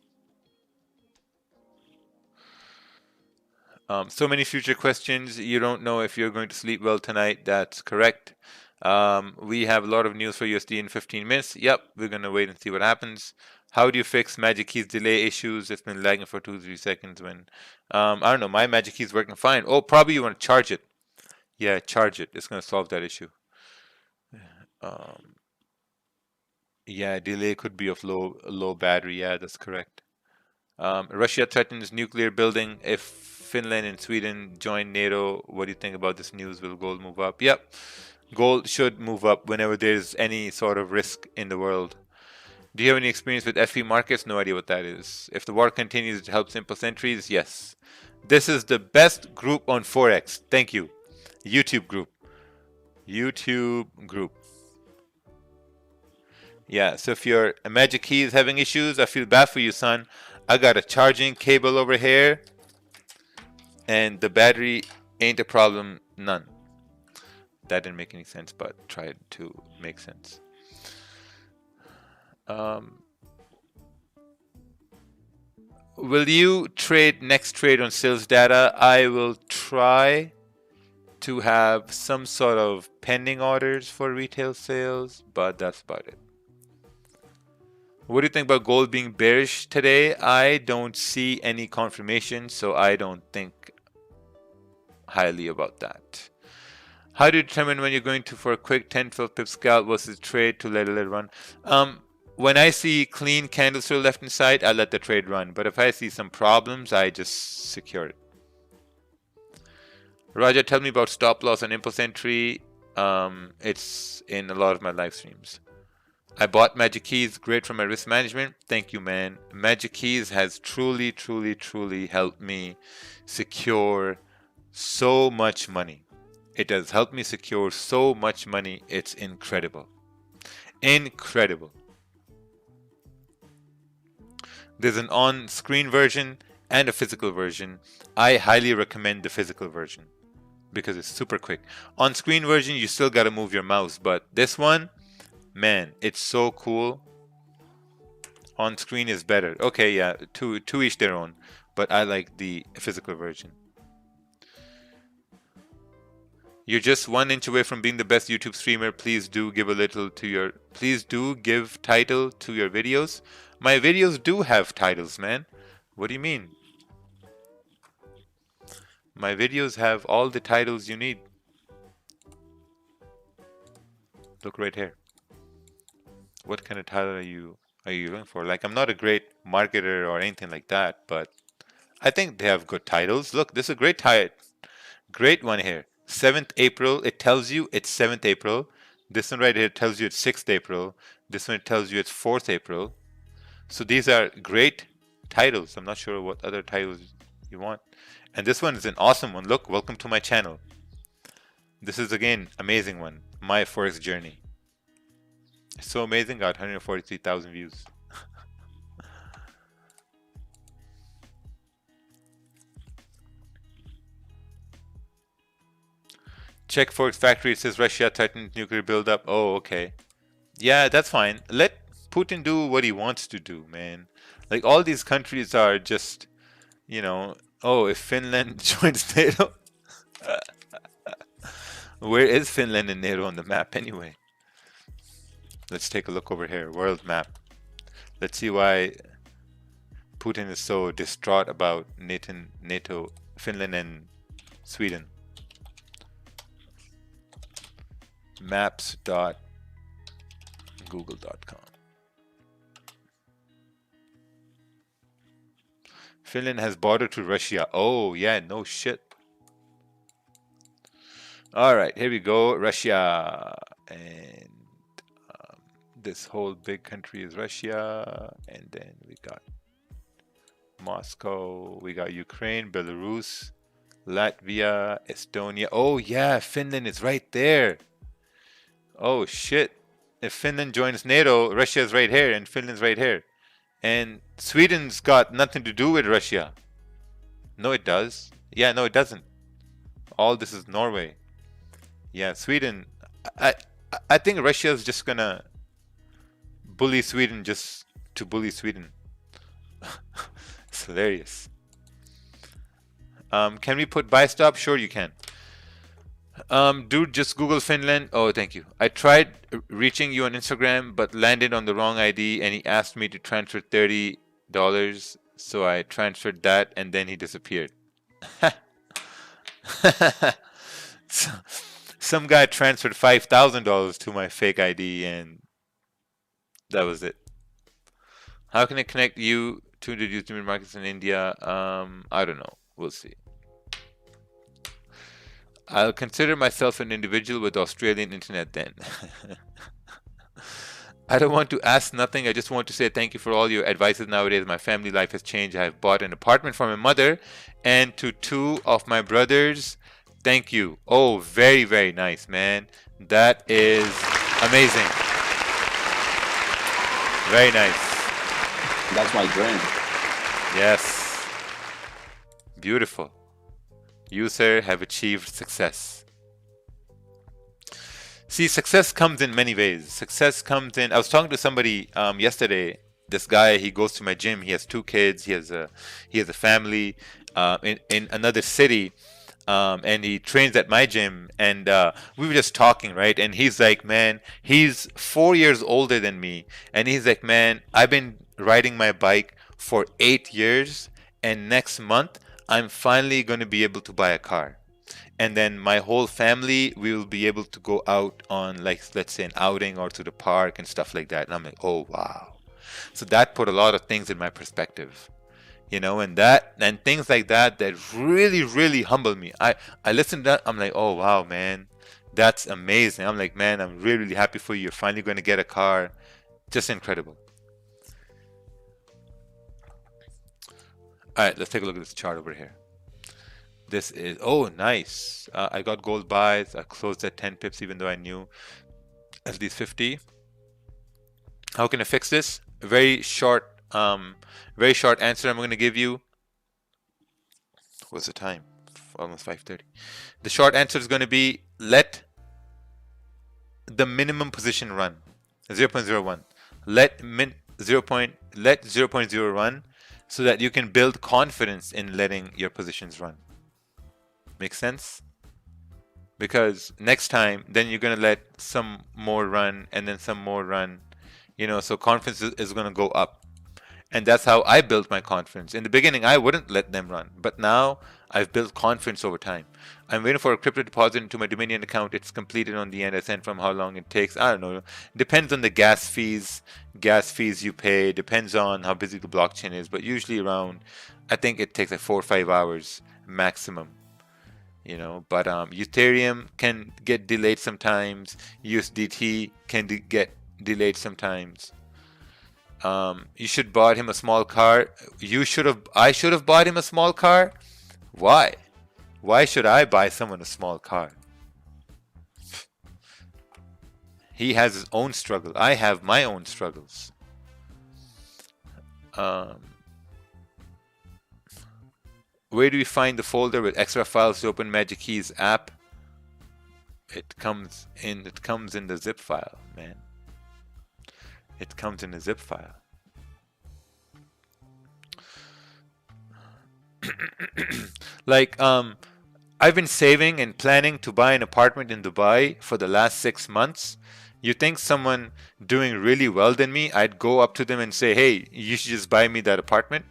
So many future questions. You don't know if you're going to sleep well tonight. That's correct. We have a lot of news for USD in 15 minutes. Yep, we're gonna wait and see what happens. How do you fix Magic Keys delay issues? It's been lagging for 2-3 seconds when I don't know, my Magic Key is working fine. Oh, probably you want to charge it. Yeah, charge it. It's gonna solve that issue. Yeah, delay could be of low battery. Yeah, that's correct. Russia threatens nuclear building if Finland and Sweden join NATO. What do you think about this news? Will gold move up? Yep. Gold should move up whenever there's any sort of risk in the world. Do you have any experience with FE markets? No idea what that is. If the war continues to help simple entries, yes. This is the best group on Forex. Thank you. YouTube group. YouTube group. Yeah, so if your Magic Key is having issues, I feel bad for you, son. I got a charging cable over here, and the battery ain't a problem, none. That didn't make any sense, but tried to make sense. Will you trade next trade on sales data? I will try to have some sort of pending orders for retail sales, but that's about it. What do you think about gold being bearish today? I don't see any confirmation, so I don't think highly about that. How do you determine when you're going to for a quick 10-12 pip scalp versus trade to let it run? When I see clean candles to the left hand side, I let the trade run. But if I see some problems, I just secure it. Raja, tell me about stop loss and impulse entry. It's in a lot of my live streams. I bought Magic Keys, great for my risk management. Thank you, man. Magic Keys has truly, truly, truly helped me secure so much money. It has helped me secure so much money. It's incredible. Incredible. There's an on-screen version and a physical version. I highly recommend the physical version because it's super quick. On-screen version, you still got to move your mouse, but this one, man, it's so cool. On screen is better. Okay, yeah, to each their own, but I like the physical version. You're just 1 inch away from being the best YouTube streamer. Please do give title to your videos. My videos do have titles, man. What do you mean? My videos have all the titles you need. Look right here. What kind of title are you looking for? Like, I'm not a great marketer or anything like that, but I think they have good titles. Look, this is a great title. Great one here. 7th April. It tells you it's 7th April. This one right here tells you it's 6th April. This one tells you it's 4th April. So these are great titles. I'm not sure what other titles you want. And this one is an awesome one. Look, welcome to my channel. This is again amazing one. My Forex journey. It's so amazing. Got 143,000 views. Check Forex Factory. It says Russia threatened nuclear buildup. Oh, okay. Yeah, that's fine. Let Putin do what he wants to do, man. Like, all these countries are just, you know, oh, if Finland joins NATO. Where is Finland in NATO on the map anyway? Let's take a look over here. World map. Let's see why Putin is so distraught about NATO, Finland and Sweden. Maps.google.com. Finland has border to Russia. Oh, yeah, no shit. All right, here we go. Russia. And this whole big country is Russia. And then we got Moscow. We got Ukraine, Belarus, Latvia, Estonia. Oh, yeah, Finland is right there. Oh, shit. If Finland joins NATO, Russia's right here and Finland's right here. And Sweden's got nothing to do with Russia. No, it does. Yeah, no, it doesn't. All this is Norway. Yeah, Sweden. I think Russia's just gonna bully Sweden just to bully Sweden. It's hilarious. Can we put buy stop? Sure, you can. Dude, just Google Finland. Oh, thank you. I tried reaching you on Instagram, but landed on the wrong ID, and he asked me to transfer $30. So I transferred that, and then he disappeared. So, some guy transferred $5,000 to my fake ID, and that was it. How can I connect you to introduce new markets in India? I don't know. We'll see. I'll consider myself an individual with Australian internet then. I don't want to ask nothing. I just want to say thank you for all your advices nowadays. My family life has changed. I have bought an apartment for my mother and to 2 of my brothers. Thank you. Oh, very, very nice, man. That is amazing. Very nice. That's my dream. Yes. Beautiful. You, sir, have achieved success. See, success comes in many ways. Success comes in... I was talking to somebody yesterday. This guy, he goes to my gym. He has 2 kids. He has a family in another city. And he trains at my gym. And we were just talking, right? And he's like, man, he's 4 years older than me. And he's like, man, I've been riding my bike for 8 years. And next month, I'm finally going to be able to buy a car. And then my whole family, we will be able to go out on, like, let's say an outing or to the park and stuff like that. And I'm like, oh, wow. So that put a lot of things in my perspective, you know, and things like that really, really humble me. I listened to that. I'm like, oh, wow, man, that's amazing. I'm like, man, I'm really, really happy for you. You're finally going to get a car. Just incredible. All right, let's take a look at this chart over here. This is, oh, nice. I got gold buys. I closed at 10 pips, even though I knew at least 50. How can I fix this? A very short answer I'm going to give you. What's the time? Almost 5:30. The short answer is going to be let the minimum position run. 0.01. Let 0.0 run so that you can build confidence in letting your positions run. Make sense? Because next time, then you're going to let some more run and then some more run. You know, so confidence is going to go up. And that's how I built my confidence. In the beginning, I wouldn't let them run. But now, I've built confidence over time. I'm waiting for a crypto deposit into my Dominion account. It's completed on the end. I sent from how long it takes. I don't know. Depends on the gas fees you pay. Depends on how busy the blockchain is. But usually around, I think it takes like 4 or 5 hours maximum. You know, but Ethereum can get delayed sometimes. USDT can get delayed sometimes. You should bought him a small car. I should have bought him a small car. Why? Why should I buy someone a small car? He has his own struggle. I have my own struggles. Where do we find the folder with extra files to open Magic Keys app? It comes in the zip file, man. It comes in a zip file. Like, I've been saving and planning to buy an apartment in Dubai for the last 6 months. You think someone doing really well than me, I'd go up to them and say, hey, you should just buy me that apartment?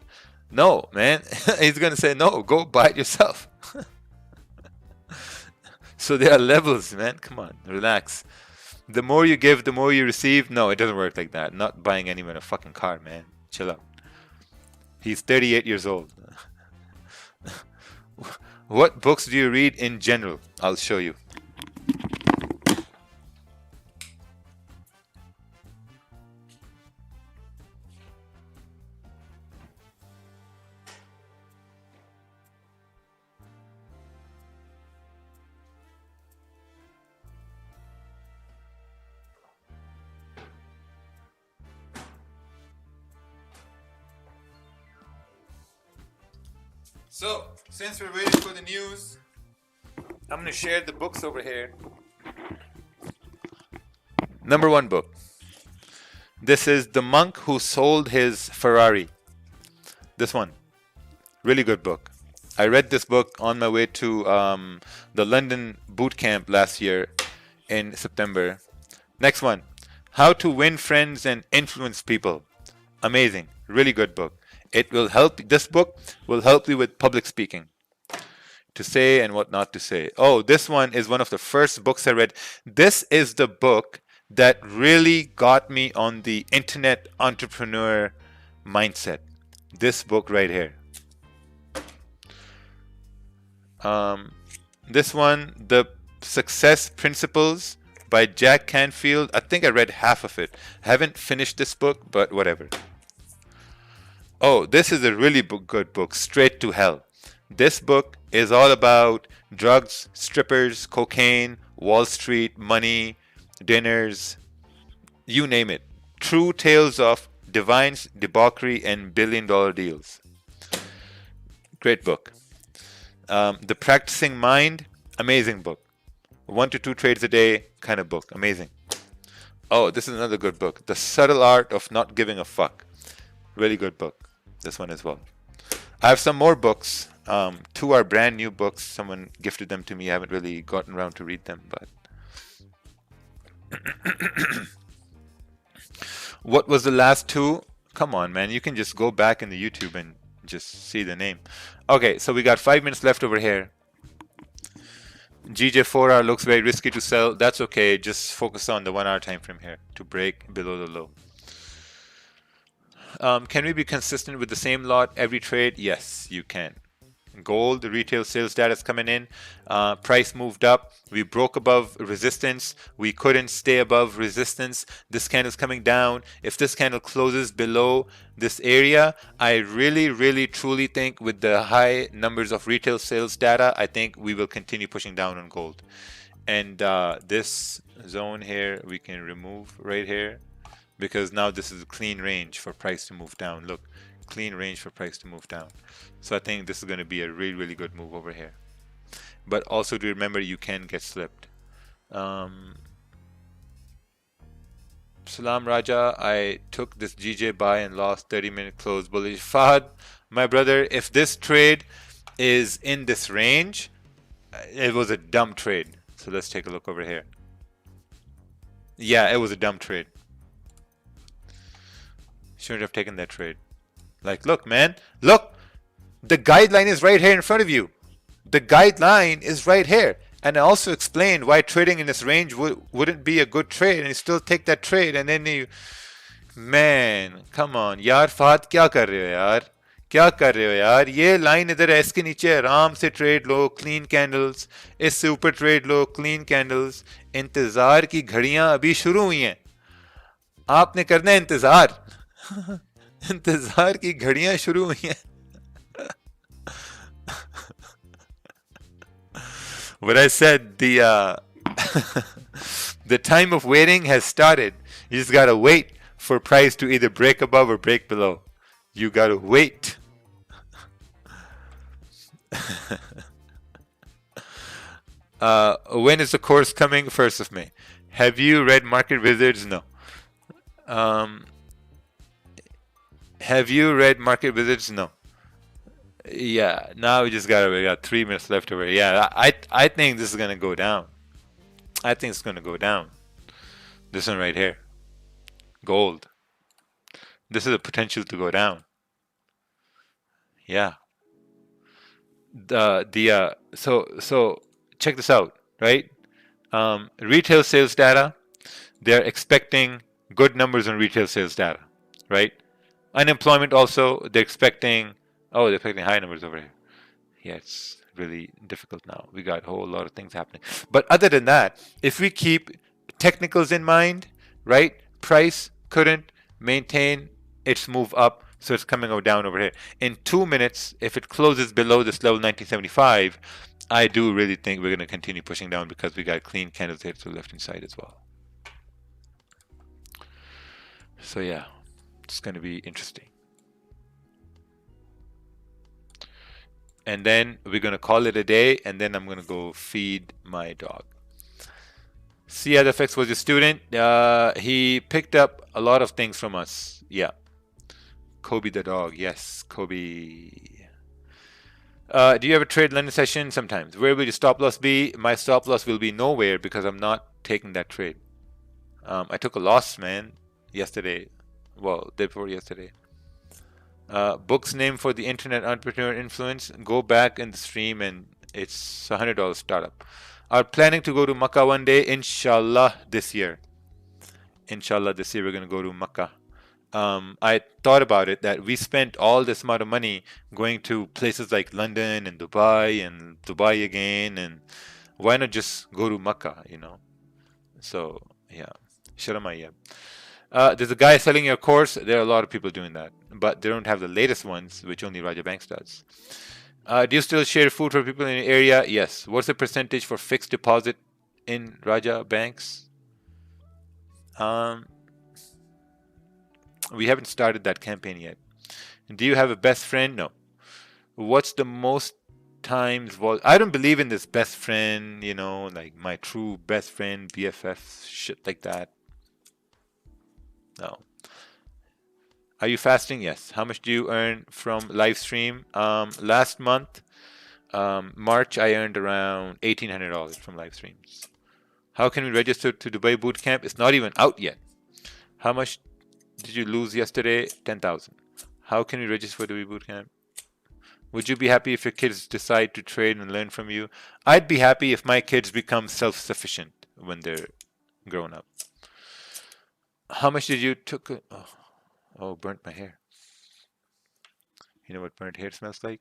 No, man. He's going to say, no, go buy it yourself. So there are levels, man. Come on, relax. The more you give, the more you receive. No, it doesn't work like that. Not buying anyone a fucking car, man. Chill out. He's 38 years old. What books do you read in general? I'll show you. So, since we're waiting for the news, I'm going to share the books over here. Number 1 book. This is The Monk Who Sold His Ferrari. This one. Really good book. I read this book on my way to the London boot camp last year in September. Next one, How to Win Friends and Influence People. Amazing, really good book. It will help. This book will help you with public speaking, to say and what not to say. Oh, this one is one of the first books I read. This is the book that really got me on the internet entrepreneur mindset. This book right here. This one, The Success Principles by Jack Canfield. I think I read half of it. I haven't finished this book, but whatever. Oh, this is a really good book, Straight to Hell. This book is all about drugs, strippers, cocaine, Wall Street, money, dinners, you name it. True tales of divine debauchery and billion-dollar deals. Great book. The Practicing Mind, amazing book. 1 to 2 trades a day kind of book, amazing. Oh, this is another good book. The Subtle Art of Not Giving a Fuck. Really good book. This one as well. I have some more books. 2 are brand new books. Someone gifted them to me. I haven't really gotten around to read them, but what was the last 2? Come on, man. You can just go back in the YouTube and just see the name. Okay, so we got 5 minutes left over here. GJ 4-hour looks very risky to sell. That's okay. Just focus on the 1-hour time frame here to break below the low. Can we be consistent with the same lot every trade? Yes, you can. Gold, the retail sales data is coming in. Price moved up. We broke above resistance. We couldn't stay above resistance. This candle is coming down. If this candle closes below this area, I really, truly think with the high numbers of retail sales data, I think we will continue pushing down on gold. And this zone here, we can remove right here, because now this is a clean range for price to move down. Look, clean range for price to move down. So I think this is going to be a really good move over here. But also to remember, you can get slipped. Salam Raja, I took this GJ buy and lost 30-minute close bullish. Fahad, my brother, if this trade is in this range, it was a dumb trade. So let's take a look over here. Yeah, it was a dumb trade. Shouldn't have taken that trade. Like, look, man, look, the guideline is right here in front of you. The guideline is right here. And I also explained why trading in this range wouldn't be a good trade, and you still take that trade, and then you, man, come on, यार फात क्या कर रहे हो यार, क्या कर रहे हो यार, ये लाइन इधर है, इसके नीचे आराम से ट्रेड लो, क्लीन कैंडल्स, इससे ऊपर ट्रेड लो, क्लीन कैंडल्स, इंतजार की घड़ियां अभी शुरू हुई हैं, आपने करना है इंतजार, इंतजार की घड़ियां शुरू हुई हैं. What I said, the the time of waiting has started. You just gotta wait for price to either break above or break below. You gotta wait. When is the course coming? 1st of May. Have you read Market Wizards? No. Have you read Market Wizards? No. Yeah, now we got 3 minutes left over. Yeah, I think this is gonna go down. I think it's gonna go down. This one right here, gold. This is a potential to go down. Yeah. So check this out, right? Retail sales data. They're expecting good numbers on retail sales data, right? Unemployment also, they're expecting. Oh, they're expecting high numbers over here. Yeah, it's really difficult now. We got a whole lot of things happening. But other than that, if we keep technicals in mind, right? Price couldn't maintain its move up, so it's coming down over here. In 2 minutes, if it closes below this level 1975, I do really think we're going to continue pushing down because we got clean candles here to the left-hand side as well. So yeah, it's going to be interesting. And then we're going to call it a day, and then I'm going to go feed my dog. FX was a student. He picked up a lot of things from us. Yeah. Kobe the dog. Yes, Kobe. Do you ever trade London session? Sometimes. Where will your stop loss be? My stop loss will be nowhere because I'm not taking that trade. I took a loss, man, yesterday. Well, day before yesterday. Book's name for the Internet Entrepreneur Influence. Go back in the stream and it's $100 startup. Are planning to go to Makkah one day, inshallah, this year. Inshallah, this year we're going to go to Makkah. I thought about it that we spent all this amount of money going to places like London and Dubai again, and why not just go to Makkah, you know? So yeah, Sharamaya. There's a guy selling your course. There are a lot of people doing that, but they don't have the latest ones, which only Raja Banks does. Do you still share food for people in your area? Yes. What's the percentage for fixed deposit in Raja Banks? We haven't started that campaign yet. Do you have a best friend? No. What's the most times? Well, I don't believe in this best friend, you know, like my true best friend, BFF, shit like that. No. Are you fasting? Yes. How much do you earn from live stream? Last month, March, I earned around $1,800 from live streams. How can we register to Dubai Bootcamp? It's not even out yet. How much did you lose yesterday? 10,000. How can we register for Dubai Bootcamp? Would you be happy if your kids decide to trade and learn from you? I'd be happy if my kids become self-sufficient when they're grown up. How much did you took? Oh, burnt my hair. You know what burnt hair smells like?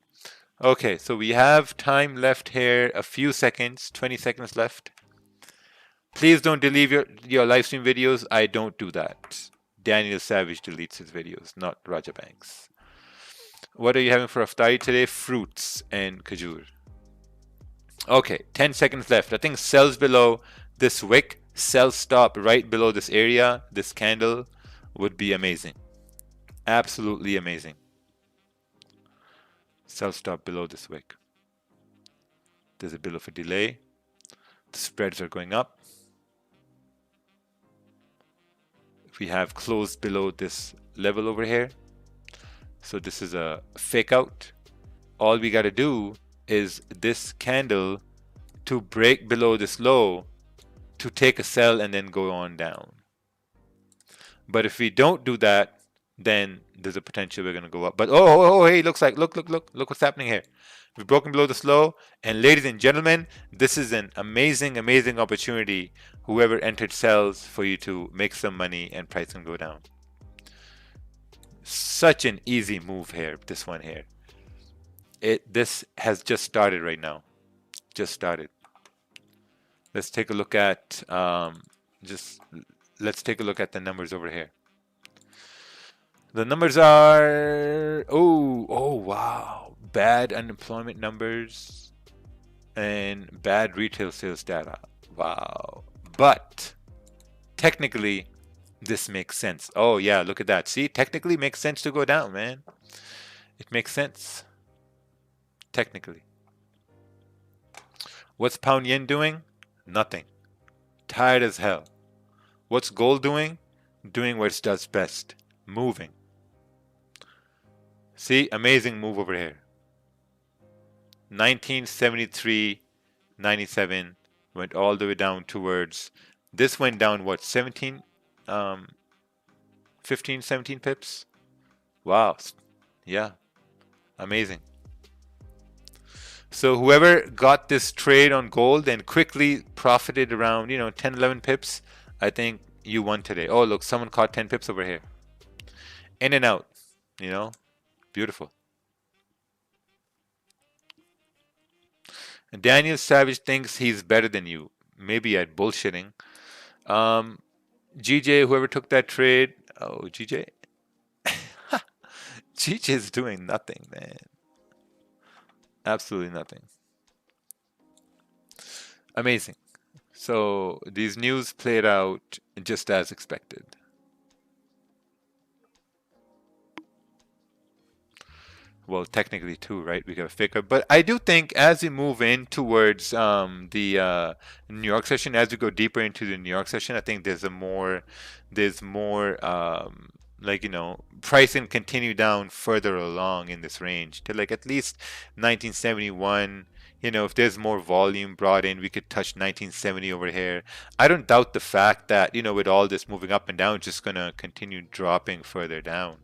Okay, so we have time left here, a few seconds, 20 seconds left. Please don't delete your live stream videos. I don't do that. Daniel Savage deletes his videos, not Raja Banks. What are you having for iftari today? Fruits and khajur. Okay, 10 seconds left. I think sells below this wick, sell stop right below this area, this candle would be amazing. Absolutely amazing. Sell stop below this wick. There's a bit of a delay. The spreads are going up. We have closed below this level over here. So this is a fake out. All we got to do is this candle to break below this low to take a sell and then go on down. But if we don't do that, then there's a potential we're going to go up. But hey, looks like, look what's happening here. We've broken below this low, and ladies and gentlemen, this is an amazing opportunity. Whoever entered sells for you to make some money and price can go down. Such an easy move here, this one here. This has just started right now. Just started. Let's take a look at let's take a look at the numbers over here. The numbers are oh wow. Bad unemployment numbers and bad retail sales data. Wow. But technically this makes sense. Oh yeah, look at that. See, technically makes sense to go down, man. It makes sense. Technically. What's pound yen doing? Nothing. Tired as hell. What's gold doing? Doing what it does best. Moving. See, amazing move over here. 1973.97 went all the way down towards, this went down what, 15 17 pips. Wow. Yeah, amazing. So whoever got this trade on gold and quickly profited around 10-11 pips, I think you won today. Oh look, someone caught 10 pips over here. In and out, beautiful. Daniel Savage thinks he's better than you. Maybe at bullshitting. GJ, whoever took that trade. Oh, GJ. GJ is doing nothing, man. Absolutely nothing. Amazing. So these news played out just as expected. Well, technically too, right? We got a figure, but I do think as we move in towards the New York session, as we go deeper into the New York session, I think there's more like, you know, price can continue down further along in this range to like at least 1971. You know, if there's more volume brought in, we could touch 1970 over here. I don't doubt the fact that, you know, with all this moving up and down, it's just gonna continue dropping further down.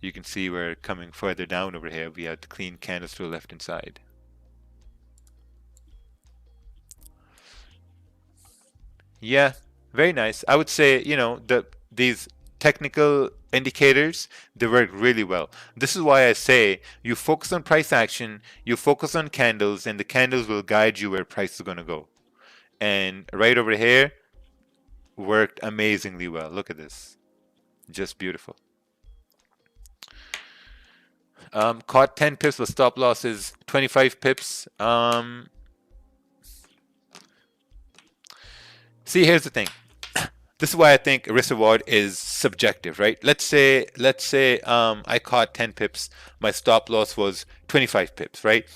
You can see we're coming further down over here. We have the clean candles to the left hand side. Yeah, very nice. I would say, you know, these technical indicators, they work really well. This is why I say you focus on price action, you focus on candles, and the candles will guide you where price is going to go. And right over here worked amazingly well. Look at this. Just beautiful. Caught 10 pips with stop losses, 25 pips. See, here's the thing. This is why I think risk reward is subjective, right? Let's say I caught 10 pips. My stop loss was 25 pips, right?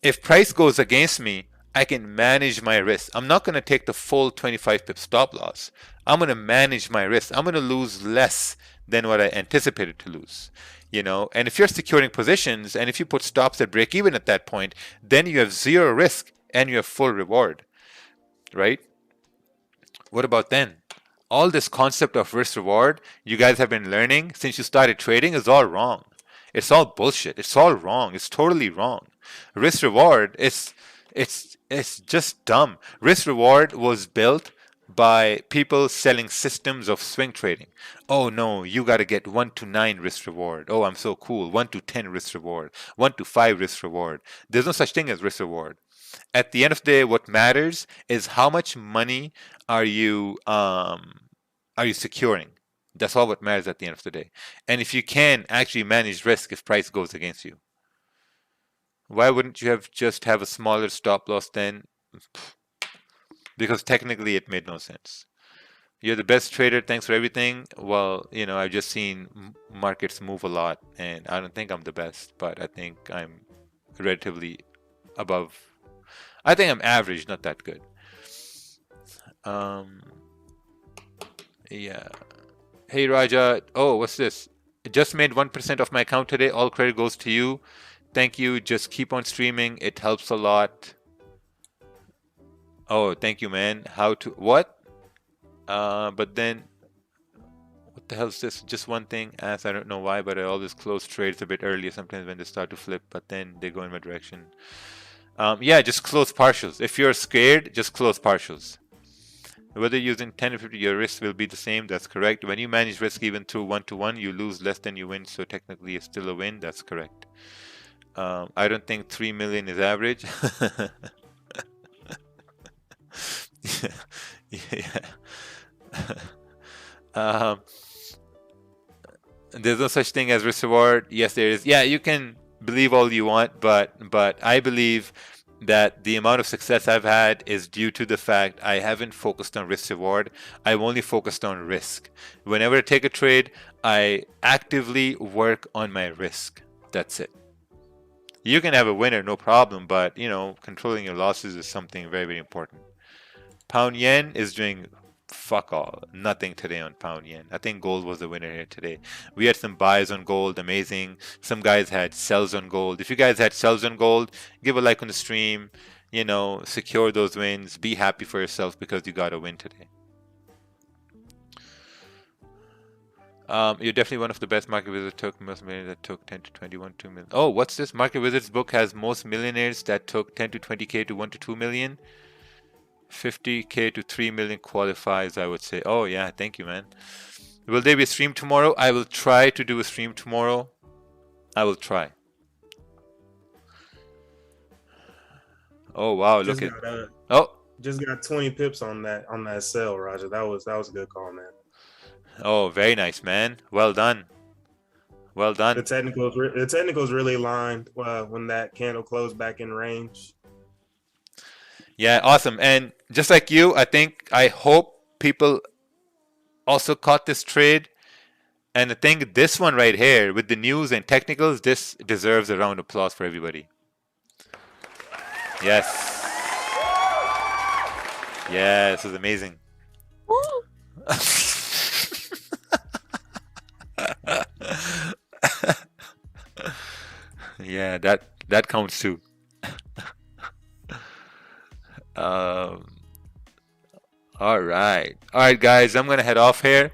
If price goes against me, I can manage my risk. I'm not going to take the full 25 pip stop loss. I'm going to manage my risk. I'm going to lose less than what I anticipated to lose. You know, and if you're securing positions and if you put stops at break even at that point, then you have zero risk and you have full reward, right? What about then? All this concept of risk reward you guys have been learning since you started trading is all wrong. It's all bullshit. It's all wrong. It's totally wrong. Risk reward it's just dumb. Risk reward was built by people selling systems of swing trading. Oh no, you got to get 1 to 9 risk reward. Oh, I'm so cool. 1 to 10 risk reward. 1 to 5 risk reward. There's no such thing as risk reward. At the end of the day, what matters is how much money are you securing. That's all what matters at the end of the day. And if you can actually manage risk if price goes against you, why wouldn't you just have a smaller stop loss then? Because technically it made no sense. You're the best trader, thanks for everything. Well, you know, I've just seen markets move a lot, and I don't think I'm the best, but I think I'm relatively above. I think I'm average, not that good. Yeah. Hey Raja, oh, what's this? I just made 1% of my account today. All credit goes to you. Thank you. Just keep on streaming. It helps a lot. Oh, thank you, man. How to what? But then what the hell is this? Just one thing. As I don't know why, but I always close trades a bit earlier sometimes when they start to flip, but then they go in my direction. Yeah, just close partials. If you're scared, just close partials. Whether using 10 or 50, your risk will be the same. That's correct. When you manage risk even through 1-to-1, you lose less than you win. So technically, it's still a win. That's correct. I don't think 3 million is average. Yeah. There's no such thing as risk reward. Yes, there is. Yeah, you can believe all you want, but I believe that the amount of success I've had is due to the fact I haven't focused on risk reward. I've only focused on risk. Whenever I take a trade, I actively work on my risk. That's it. You can have a winner, no problem, but you know, controlling your losses is something very, very important. Pound yen is doing fuck all. Nothing today on pound yen. I think gold was the winner here today. We had some buys on gold, amazing. Some guys had sells on gold. If you guys had sells on gold, give a like on the stream. You know, secure those wins. Be happy for yourself because you got a win today. You're definitely one of the best market wizards. Took most millionaires that took 10 to 21, 2 million. Oh, what's this? Market Wizards book has most millionaires that took 10 to 20k to 1 to 2 million. 50k to 3 million qualifies, I would say. Oh yeah, thank you, man. Will there be a stream tomorrow? I will try to do a stream tomorrow. I will try. Oh wow, look at just got 20 pips on that sell, Roger. That was a good call, man. Oh, very nice, man. Well done. Well done. The technicals really aligned when that candle closed back in range. Yeah, awesome. And just like you, I hope people also caught this trade. And I think this one right here with the news and technicals, this deserves a round of applause for everybody. Yes. Yeah, this is amazing. Yeah, that counts too. All right, guys. I'm gonna head off here.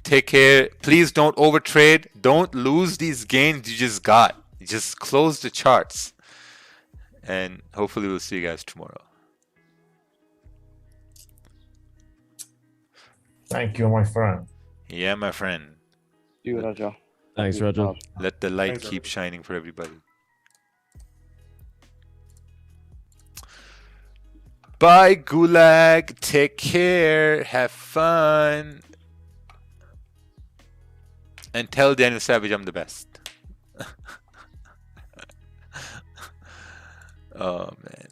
Take care. Please don't overtrade. Don't lose these gains you just got. Just close the charts. And hopefully we'll see you guys tomorrow. Thank you, my friend. Yeah, my friend. You, Raja. Thanks, Roger. Let the light Thanks, keep Raja. shining for everybody. Bye, Gulag. Take care. Have fun. And tell Daniel Savage I'm the best. Oh, man.